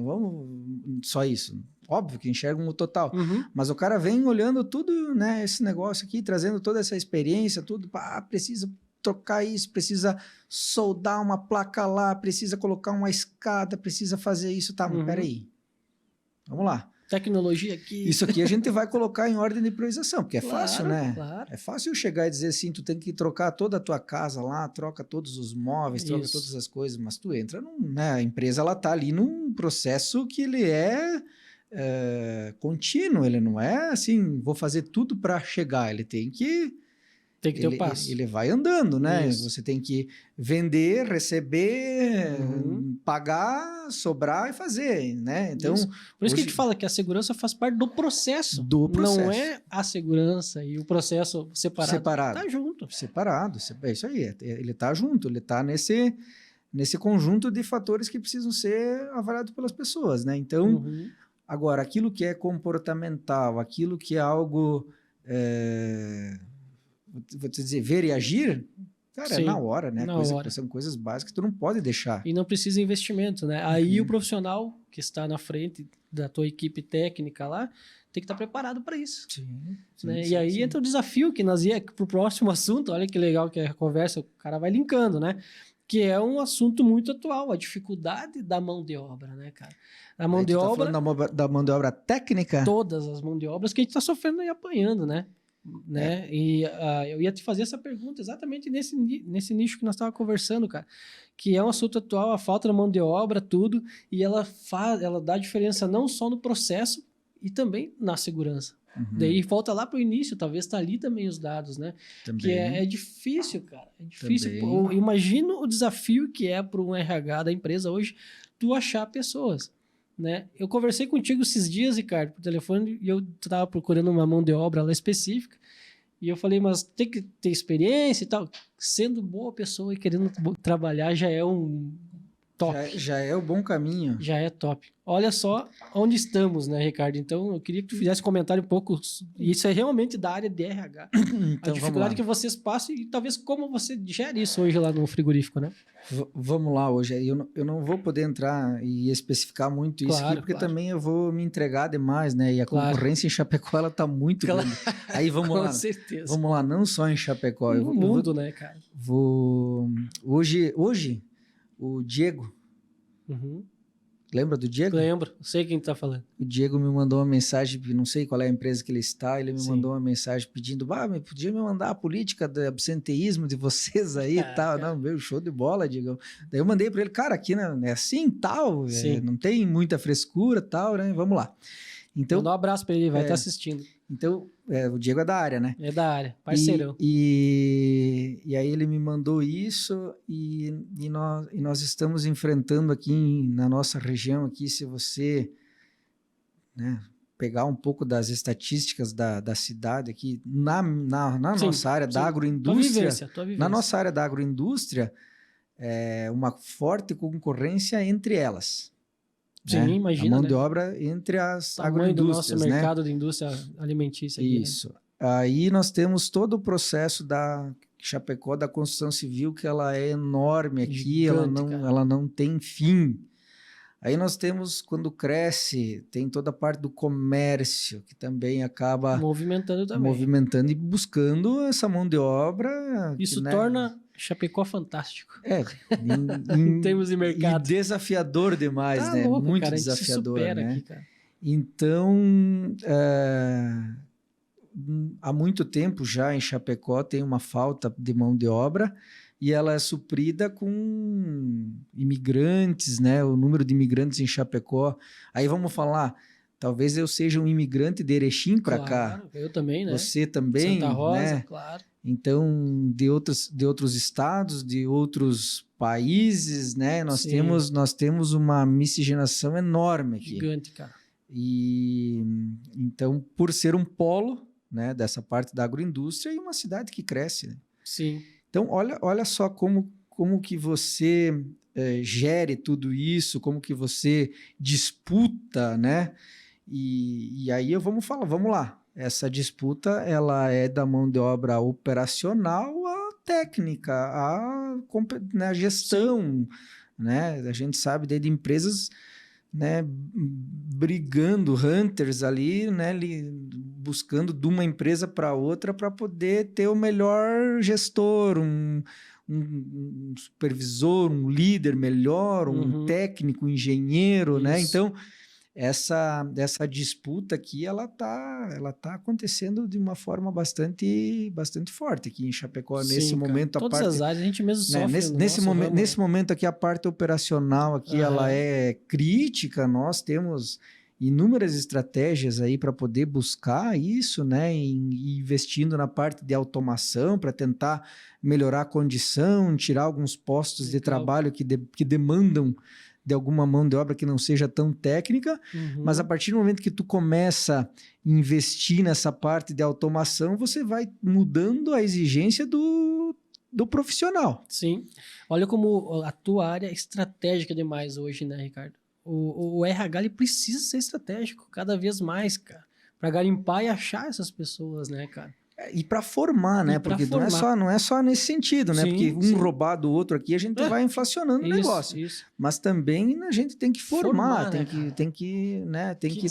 Só isso. Óbvio que enxergam o total. Mas o cara vem olhando tudo, né? Esse negócio aqui, trazendo toda essa experiência, tudo. Precisa trocar isso, precisa soldar uma placa lá, precisa colocar uma escada, precisa fazer isso. Tá, mas peraí. Vamos lá. Tecnologia aqui. Isso aqui a gente vai colocar em ordem de priorização, porque é fácil, né? Claro. É fácil eu chegar e dizer assim, tu tem que trocar toda a tua casa lá, troca todos os móveis, troca todas as coisas, mas tu entra né? A empresa, ela tá ali num processo que ele é contínuo, ele não é assim, vou fazer tudo para chegar, ele tem que ter o passo. Ele vai andando, né? Isso. Você tem que vender, receber, pagar, sobrar e fazer, né? Então, por isso que a gente fala que a segurança faz parte do processo. Não é a segurança e o processo separado. Tá junto. Separado. É isso aí. Ele tá junto, ele tá nesse conjunto de fatores que precisam ser avaliados pelas pessoas, né? Então, agora, aquilo que é comportamental, aquilo que é algo... vou te dizer, ver e agir, cara, é na hora, né? São coisas básicas que tu não pode deixar. E não precisa investimento, né? Aí o profissional que está na frente da tua equipe técnica lá tem que estar preparado para isso. E aí entra o desafio que nós ia para o próximo assunto, olha que legal que a conversa, o cara vai linkando, né? Que é um assunto muito atual, a dificuldade da mão de obra, né, cara? A mão de obra... Tá falando da mão de obra técnica? Todas as mãos de obras que a gente está sofrendo e apanhando, né? E eu ia te fazer essa pergunta exatamente nesse nicho que nós estávamos conversando, cara, que é um assunto atual, a falta da mão de obra, tudo, e ela dá diferença não só no processo e também na segurança. Daí volta lá para o início, talvez tá ali também os dados, né? Também. Que é difícil, cara, é difícil. Imagina o desafio que é para um RH da empresa hoje, tu achar pessoas. Né? Eu conversei contigo esses dias, Ricardo, por telefone, e eu estava procurando uma mão de obra lá específica, e eu falei, mas tem que ter experiência e tal. Sendo boa pessoa e querendo trabalhar já é um top. Já é o bom caminho. Já é top. Olha só onde estamos, né, Ricardo? Então, eu queria que tu fizesse um comentário um pouco, isso é realmente da área de RH. Então, a dificuldade que vocês passam e talvez como você gera isso hoje lá no frigorífico, né? Vamos lá hoje. Eu não vou poder entrar e especificar muito isso aqui, porque também eu vou me entregar demais, né? E a concorrência em Chapecó, ela tá muito grande. Aí vamos lá. Com certeza. Vamos lá, não só em Chapecó. No mundo, né, cara? Hoje, o Diego, Lembra do Diego? Lembro, sei quem tá falando. O Diego me mandou uma mensagem, não sei qual é a empresa que ele está, ele me Sim. mandou uma mensagem pedindo, podia me mandar a política do absenteísmo de vocês aí e tal. Cara. Não, meu, show de bola, Diego. Daí eu mandei para ele, cara, aqui é assim, tal, não tem muita frescura, tal, né? Vamos lá. Então, manda um abraço para ele, vai estar assistindo. Então, o Diego é da área, né? É da área, parceirão. E aí ele me mandou isso e nós estamos enfrentando aqui na nossa região, aqui, se você, né, pegar um pouco das estatísticas da cidade aqui, na nossa área da agroindústria, tua vivência. na nossa área da agroindústria, uma forte concorrência entre elas. Sim, né? Imagina, a mão de obra entre as agroindústrias, do nosso né? mercado de indústria alimentícia. Isso. Aqui, né? Aí nós temos todo o processo da Chapecó, da construção civil, que ela é enorme aqui, Gigante, ela não tem fim. Aí nós temos, quando cresce, tem toda a parte do comércio, que também acaba movimentando e buscando essa mão de obra. Isso que, torna Chapecó fantástico. Em termos de mercado. E desafiador demais, né? Louco, muito cara, desafiador, né? aqui, cara. Então, há muito tempo já em Chapecó tem uma falta de mão de obra e ela é suprida com imigrantes, né? O número de imigrantes em Chapecó. Aí vamos falar, talvez eu seja um imigrante de Erechim para cá. Eu também, né? Você também, Santa Rosa, né? claro. Então, de outros estados, de outros países, né? Nós temos uma miscigenação enorme aqui. Gigante, cara. E então, por ser um polo, né, dessa parte da agroindústria e uma cidade que cresce. Né? Sim. Então, olha só como que você gere tudo isso, como que você disputa, né? E aí vamos lá. Essa disputa ela é da mão de obra operacional à técnica, à gestão, né? A gente sabe de empresas, né, brigando, hunters ali, né, buscando de uma empresa para outra para poder ter o melhor gestor, um supervisor, um líder melhor, um técnico, um engenheiro, né? Então essa disputa aqui ela tá acontecendo de uma forma bastante forte aqui em Chapecó. Sim, nesse momento todas as áreas a gente mesmo sofre, né? Nesse momento aqui a parte operacional aqui ela é crítica. Nós temos inúmeras estratégias aí para poder buscar isso, né? E investindo na parte de automação para tentar melhorar a condição, tirar alguns postos de trabalho que demandam de alguma mão de obra que não seja tão técnica, mas a partir do momento que tu começa a investir nessa parte de automação, você vai mudando a exigência do profissional. Sim. Olha como a tua área é estratégica demais hoje, né, Ricardo? O RH ele precisa ser estratégico cada vez mais, cara, para garimpar e achar essas pessoas, né, cara? E para formar, né? Porque não é só nesse sentido, né? Porque roubar do outro aqui, a gente vai inflacionando o negócio. Isso. Mas também a gente tem que formar, tem que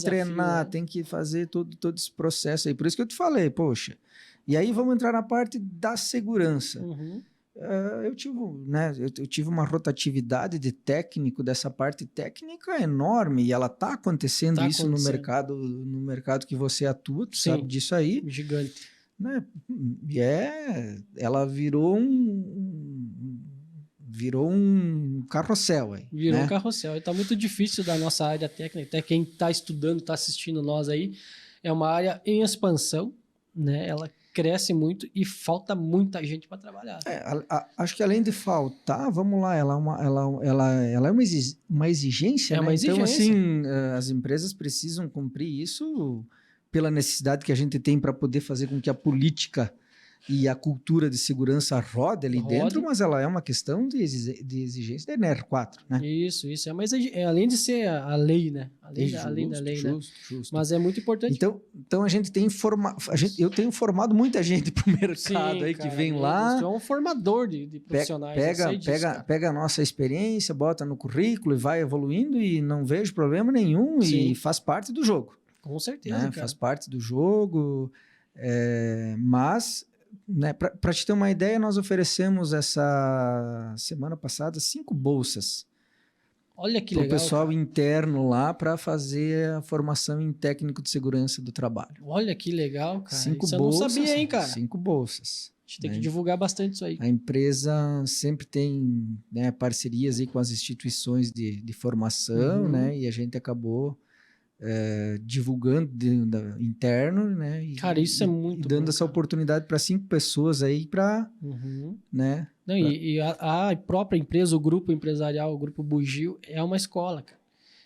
treinar, tem que fazer todo esse processo aí. Por isso que eu te falei, poxa. E aí vamos entrar na parte da segurança. Eu tive uma rotatividade de técnico, dessa parte técnica enorme, e ela está acontecendo no mercado que você atua, tu sabe disso aí. Gigante. Né? E ela virou um carrossel aí. Virou né? um carrossel. E tá muito difícil da nossa área técnica. Até quem está estudando, está assistindo nós aí, é uma área em expansão, né? Ela cresce muito e falta muita gente para trabalhar. Acho que além de faltar, vamos lá, ela é uma exigência, né? Então, assim, as empresas precisam cumprir isso pela necessidade que a gente tem para poder fazer com que a política e a cultura de segurança rode ali dentro, mas ela é uma questão de exigência da NR 4, né? Isso. Mas além de ser a lei, né? Além da lei, justo. Mas é muito importante. Então a gente tem eu tenho formado muita gente para o mercado aí, cara, que vem lá. Você é um formador de profissionais. Pega a nossa experiência, bota no currículo e vai evoluindo e não vejo problema nenhum. E faz parte do jogo. Com certeza, né? Cara. Faz parte do jogo, mas, né, para te ter uma ideia, nós oferecemos essa semana passada 5 bolsas Olha que pro legal. pessoal cara. interno lá para fazer a formação em técnico de segurança do trabalho. Olha que legal, cara. 5 Isso bolsas. eu não sabia, hein, cara. 5 bolsas. A gente tem né? que divulgar bastante isso aí. A empresa sempre tem, né, parcerias aí com as instituições de formação, né? E a gente acabou divulgando interno, né? Cara, isso é muito e dando bom, essa cara. oportunidade para 5 pessoas aí para, né? Não, e a própria empresa, o grupo empresarial, o grupo Bugio, é uma escola, cara.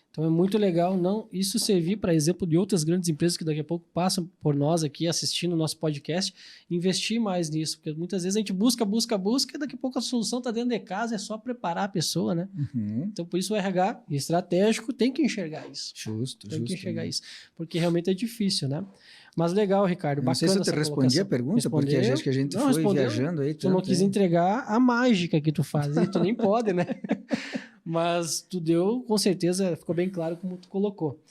Então é muito legal isso servir para exemplo de outras grandes empresas que daqui a pouco passam por nós aqui assistindo o nosso podcast, investir mais nisso, porque muitas vezes a gente busca e daqui a pouco a solução está dentro de casa, é só preparar a pessoa, né? Então por isso o RH estratégico tem que enxergar isso. Justo. Tem que enxergar isso, porque realmente é difícil, né? Mas legal, Ricardo, bacana. Não sei se eu te essa respondi colocação. a pergunta, Respondeu? porque acho que a gente foi viajando aí. Tu não quis entregar a mágica que tu faz, e tu nem pode, né? Mas tu deu, com certeza, ficou bem claro como tu colocou.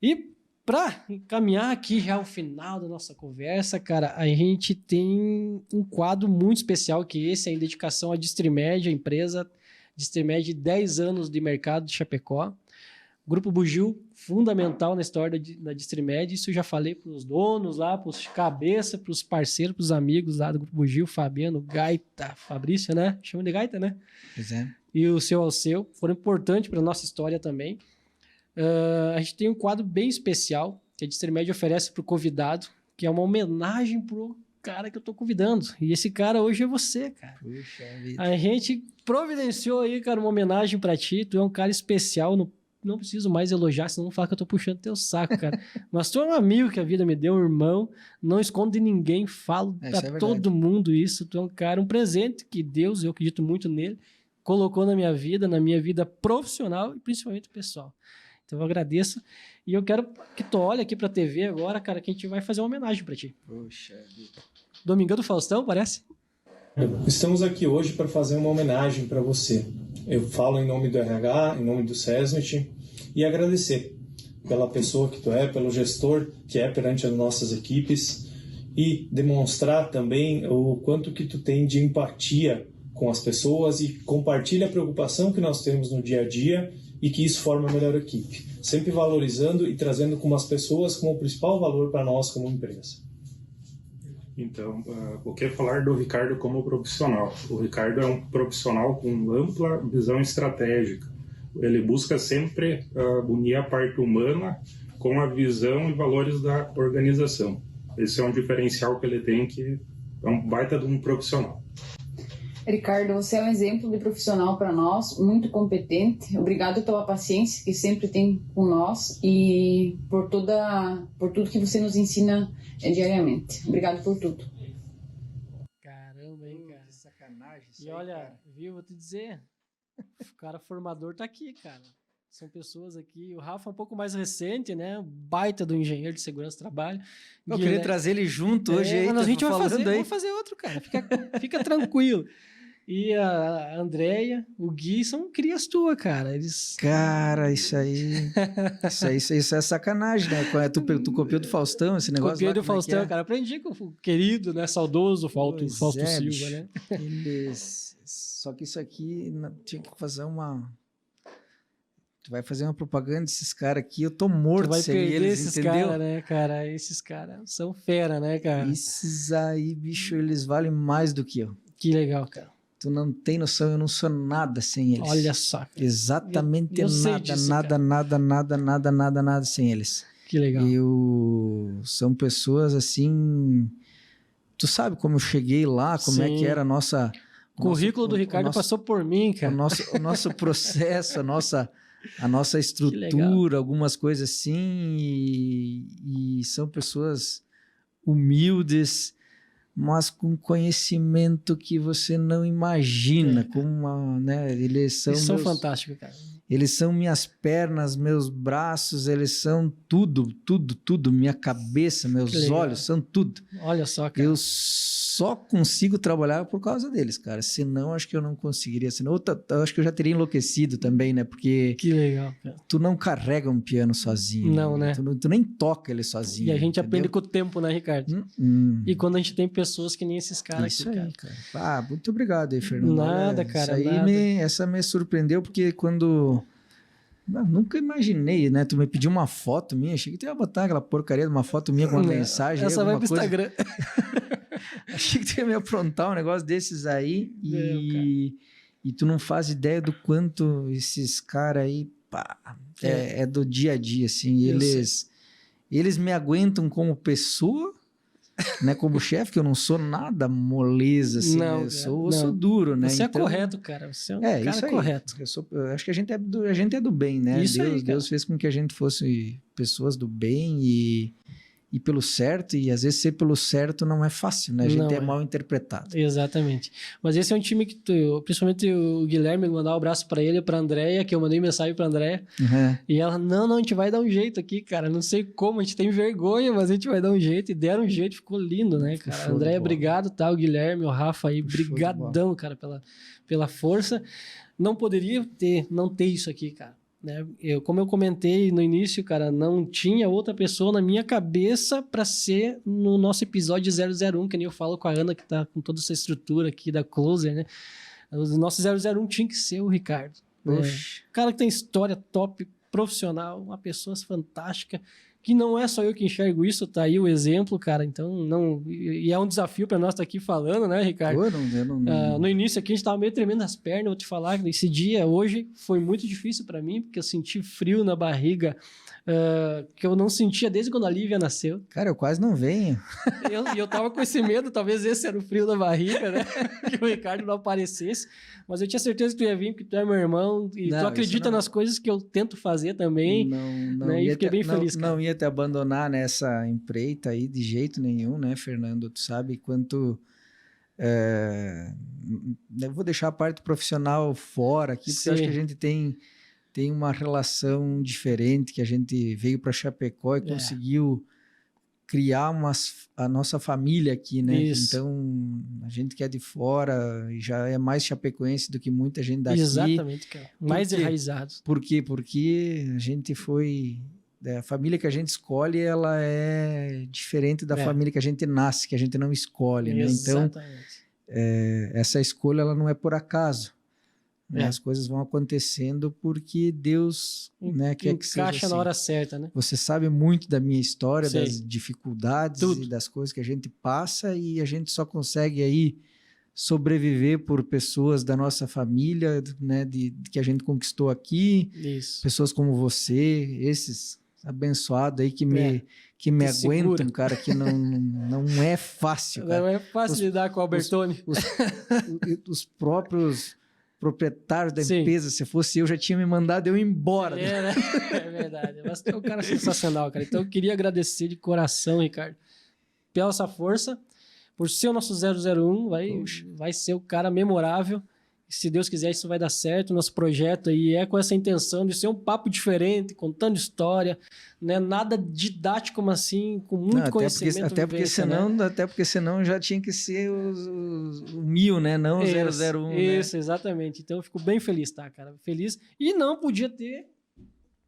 E para encaminhar aqui já o final da nossa conversa, cara, a gente tem um quadro muito especial, que esse é em dedicação à Distrimed, a empresa Distrimed, 10 anos de mercado de Chapecó. Grupo Bugio, fundamental na história da Distrimed, isso eu já falei para os donos lá, para os cabeça, para os parceiros, para os amigos lá do Grupo Bugio, Fabiano, Gaita, Fabrício, né? Chama de Gaita, né? Pois é. E o seu Alceu, foram importantes para a nossa história também. A gente tem um quadro bem especial que a Distrimed oferece para o convidado, que é uma homenagem para o cara que eu estou convidando. E esse cara hoje é você, cara. Puxa vida. A gente providenciou aí, cara, uma homenagem para ti. Tu é um cara especial, não preciso mais elogiar, senão não fala que eu tô puxando teu saco, cara. Mas tu é um amigo que a vida me deu, um irmão, não escondo de ninguém, falo pra todo mundo isso. Tu é um cara, um presente que Deus, eu acredito muito nele, colocou na minha vida profissional e principalmente pessoal. Então eu agradeço e eu quero que tu olhe aqui pra TV agora, cara, que a gente vai fazer uma homenagem pra ti. Poxa vida. Domingão do Faustão, parece? Estamos aqui hoje para fazer uma homenagem para você. Eu falo em nome do RH, em nome do SESMIT, e agradecer pela pessoa que tu é, pelo gestor que é perante as nossas equipes, e demonstrar também o quanto que tu tem de empatia com as pessoas e compartilha a preocupação que nós temos no dia a dia e que isso forma a melhor equipe. Sempre valorizando e trazendo como as pessoas como o principal valor para nós como empresa. Então, eu quero falar do Ricardo como profissional. O Ricardo é um profissional com ampla visão estratégica. Ele busca sempre unir a parte humana com a visão e valores da organização. Esse é um diferencial que ele tem, que é um baita de um profissional. Ricardo, você é um exemplo de profissional para nós, muito competente. Obrigado pela paciência que sempre tem com nós e por tudo que você nos ensina diariamente. Obrigado por tudo. Caramba, hein, cara. Que sacanagem isso E aí, olha, cara. viu, vou te dizer, o cara formador tá aqui, cara. São pessoas aqui, o Rafa é um pouco mais recente, né? Baita do engenheiro de segurança do trabalho. Eu queria trazer ele junto hoje aí. Mas a gente vai fazer, aí. vamos fazer outro, cara. Fica tranquilo. E a Andréia, o Gui, são crias tuas, cara. Eles... Cara, isso é sacanagem, né? Tu copiou do Faustão esse negócio? Copiei do como é que Faustão, é? cara. Aprendi com o querido, né? Saudoso Fausto Silva, bicho. né? Só que isso aqui tinha que fazer uma... Tu vai fazer uma propaganda desses caras aqui, eu tô morto Tu vai sem perder eles, esses entendeu? caras, né, cara? Esses caras são fera, né, cara? Esses aí, bicho, eles valem mais do que eu. Que legal, cara. Tu não tem noção, eu não sou nada sem eles. Olha só, cara. Exatamente Eu sei nada, disso, nada sem eles. Que legal. São pessoas assim... Tu sabe como eu cheguei lá, como é que era a nossa... O currículo do Ricardo passou por mim, cara. O nosso processo, a nossa estrutura, algumas coisas assim, e são pessoas humildes, mas com conhecimento que você não imagina, né? Eles são fantásticos, cara. Eles são minhas pernas, meus braços, eles são tudo, minha cabeça, meus olhos, são tudo. Olha só, cara. Eu só consigo trabalhar por causa deles, cara. Senão, acho que eu não conseguiria. Senão, eu acho que eu já teria enlouquecido também, né? Porque... Que legal, cara. Tu não carrega um piano sozinho. Não, né? Tu nem toca ele sozinho. E a gente entendeu? aprende com o tempo, né, Ricardo? E quando a gente tem pessoas que nem esses caras isso aqui, aí, cara. Ah, muito obrigado aí, Fernando. Nada, cara, Isso aí nada. essa me surpreendeu, porque quando Nunca imaginei, né? Tu me pediu uma foto minha, achei que tu ia botar aquela porcaria de uma foto minha com uma mensagem. Essa vai pro Instagram. Achei que tu ia me aprontar um negócio desses aí e tu não faz ideia do quanto esses caras aí, pá, é do dia a dia, assim. Eles me aguentam como pessoa, né? Como chefe, que eu não sou nada moleza, assim, Não, né? Eu sou duro, né? Você então, é correto, cara. Você é um cara isso aí. correto. Eu acho que a gente é do bem, né? Isso aí, cara. Deus fez com que a gente fosse pessoas do bem e pelo certo, e às vezes ser pelo certo não é fácil, né? A gente é mal interpretado. Exatamente. Mas esse é um time que principalmente o Guilherme, mandar um abraço pra ele e pra Andréia, que eu mandei mensagem pra Andréia, e ela, não, a gente vai dar um jeito aqui, cara, não sei como, a gente tem vergonha, mas a gente vai dar um jeito, e deram um jeito, ficou lindo, né, cara? Andréia, obrigado, tá? O Guilherme, o Rafa aí, brigadão, cara, pela força. Não poderia não ter isso aqui, cara. Né? Como eu comentei no início, cara, não tinha outra pessoa na minha cabeça para ser no nosso episódio 001, que nem eu falo com a Ana, que tá com toda essa estrutura aqui da Closer, né? O nosso 001 tinha que ser o Ricardo. Né? Cara que tem história top, profissional, uma pessoa fantástica, que não é só eu que enxergo isso, tá aí o exemplo, cara, então não... E é um desafio para nós estar aqui falando, né, Ricardo? No início aqui a gente tava meio tremendo as pernas, vou te falar, esse dia, hoje, foi muito difícil para mim, porque eu senti frio na barriga, que eu não sentia desde quando a Lívia nasceu. Cara, eu quase não venho. E eu tava com esse medo, talvez esse era o frio da barriga, né? Que o Ricardo não aparecesse. Mas eu tinha certeza que tu ia vir, porque tu é meu irmão e tu acredita nas coisas que eu tento fazer também. Né? E fiquei bem feliz, cara. Não ia te abandonar nessa empreita aí de jeito nenhum, né, Fernando? Tu sabe quanto... eu vou deixar a parte profissional fora aqui, porque eu acho que a gente tem uma relação diferente, que a gente veio para Chapecó e conseguiu criar a nossa família aqui, né? Isso. Então, a gente que é de fora já é mais chapecoense do que muita gente daqui. Exatamente, cara. Mais enraizado. Por quê? Porque a gente foi... A família que a gente escolhe, ela é diferente da família que a gente nasce, que a gente não escolhe, né? Então, essa escolha, ela não é por acaso. Né? As coisas vão acontecendo porque Deus, né, quer que seja encaixa assim. Na hora certa, né? Você sabe muito da minha história, das dificuldades e das coisas que a gente passa, e a gente só consegue aí sobreviver por pessoas da nossa família, né, que a gente conquistou aqui. Isso. Pessoas como você, esses abençoados aí que me aguentam, segura. Cara, que não é fácil. Cara. Não é fácil lidar com o Albertoni. Os próprios proprietário da empresa, se fosse eu, já tinha me mandado eu ir embora. Né? É verdade. Mas tu é um cara sensacional, cara. Então eu queria agradecer de coração, Ricardo, pela essa força, por ser o nosso 001, vai ser o cara memorável. E se Deus quiser, isso vai dar certo. Nosso projeto aí é com essa intenção de ser um papo diferente, contando história, né? Nada didático, mas assim, com muito conhecimento. Até porque senão já tinha que ser o 1000, né? Não o 001. Isso, né? Exatamente. Então eu fico bem feliz, tá, cara? Feliz. E não podia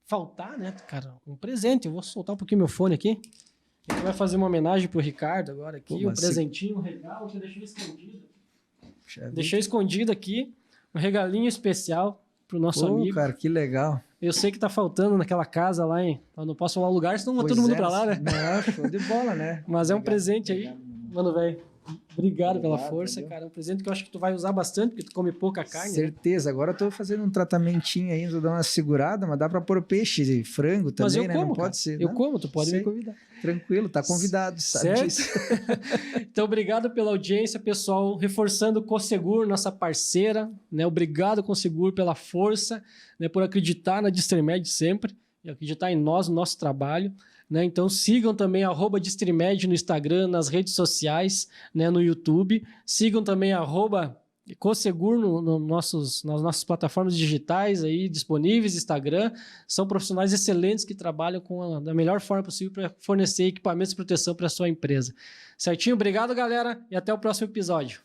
faltar, né, cara? Um presente. Eu vou soltar um pouquinho meu fone aqui. A gente vai fazer uma homenagem pro Ricardo agora aqui. Um presentinho, um regalo que eu deixei escondido. Deixei escondido aqui um regalinho especial pro nosso amigo. Cara, que legal. Eu sei que tá faltando naquela casa lá, hein? Eu não posso falar o lugar, senão vai todo mundo pra lá, né? Não, show de bola, né? Mas é um presente aí. Mano, velho. Obrigado pela força, cara. É um presente que eu acho que tu vai usar bastante, porque tu come pouca carne. Certeza. Né? Agora eu tô fazendo um tratamentinho aí, vou dar uma segurada, mas dá pra pôr peixe e frango também, mas eu como, não pode ser. Eu como, tu pode me convidar. Tranquilo, tá convidado, sabe disso. Então, obrigado pela audiência, pessoal. Reforçando o Cosegur, nossa parceira, né? Obrigado, Cosegur, pela força, né? Por acreditar na Distrimed sempre, e acreditar em nós, no nosso trabalho. Né? Então sigam também @Distrimed no Instagram, nas redes sociais, né? No YouTube. Sigam também @Cosegur nas nossas plataformas digitais aí disponíveis, Instagram. São profissionais excelentes que trabalham da melhor forma possível para fornecer equipamentos de proteção para a sua empresa. Certinho? Obrigado, galera, e até o próximo episódio.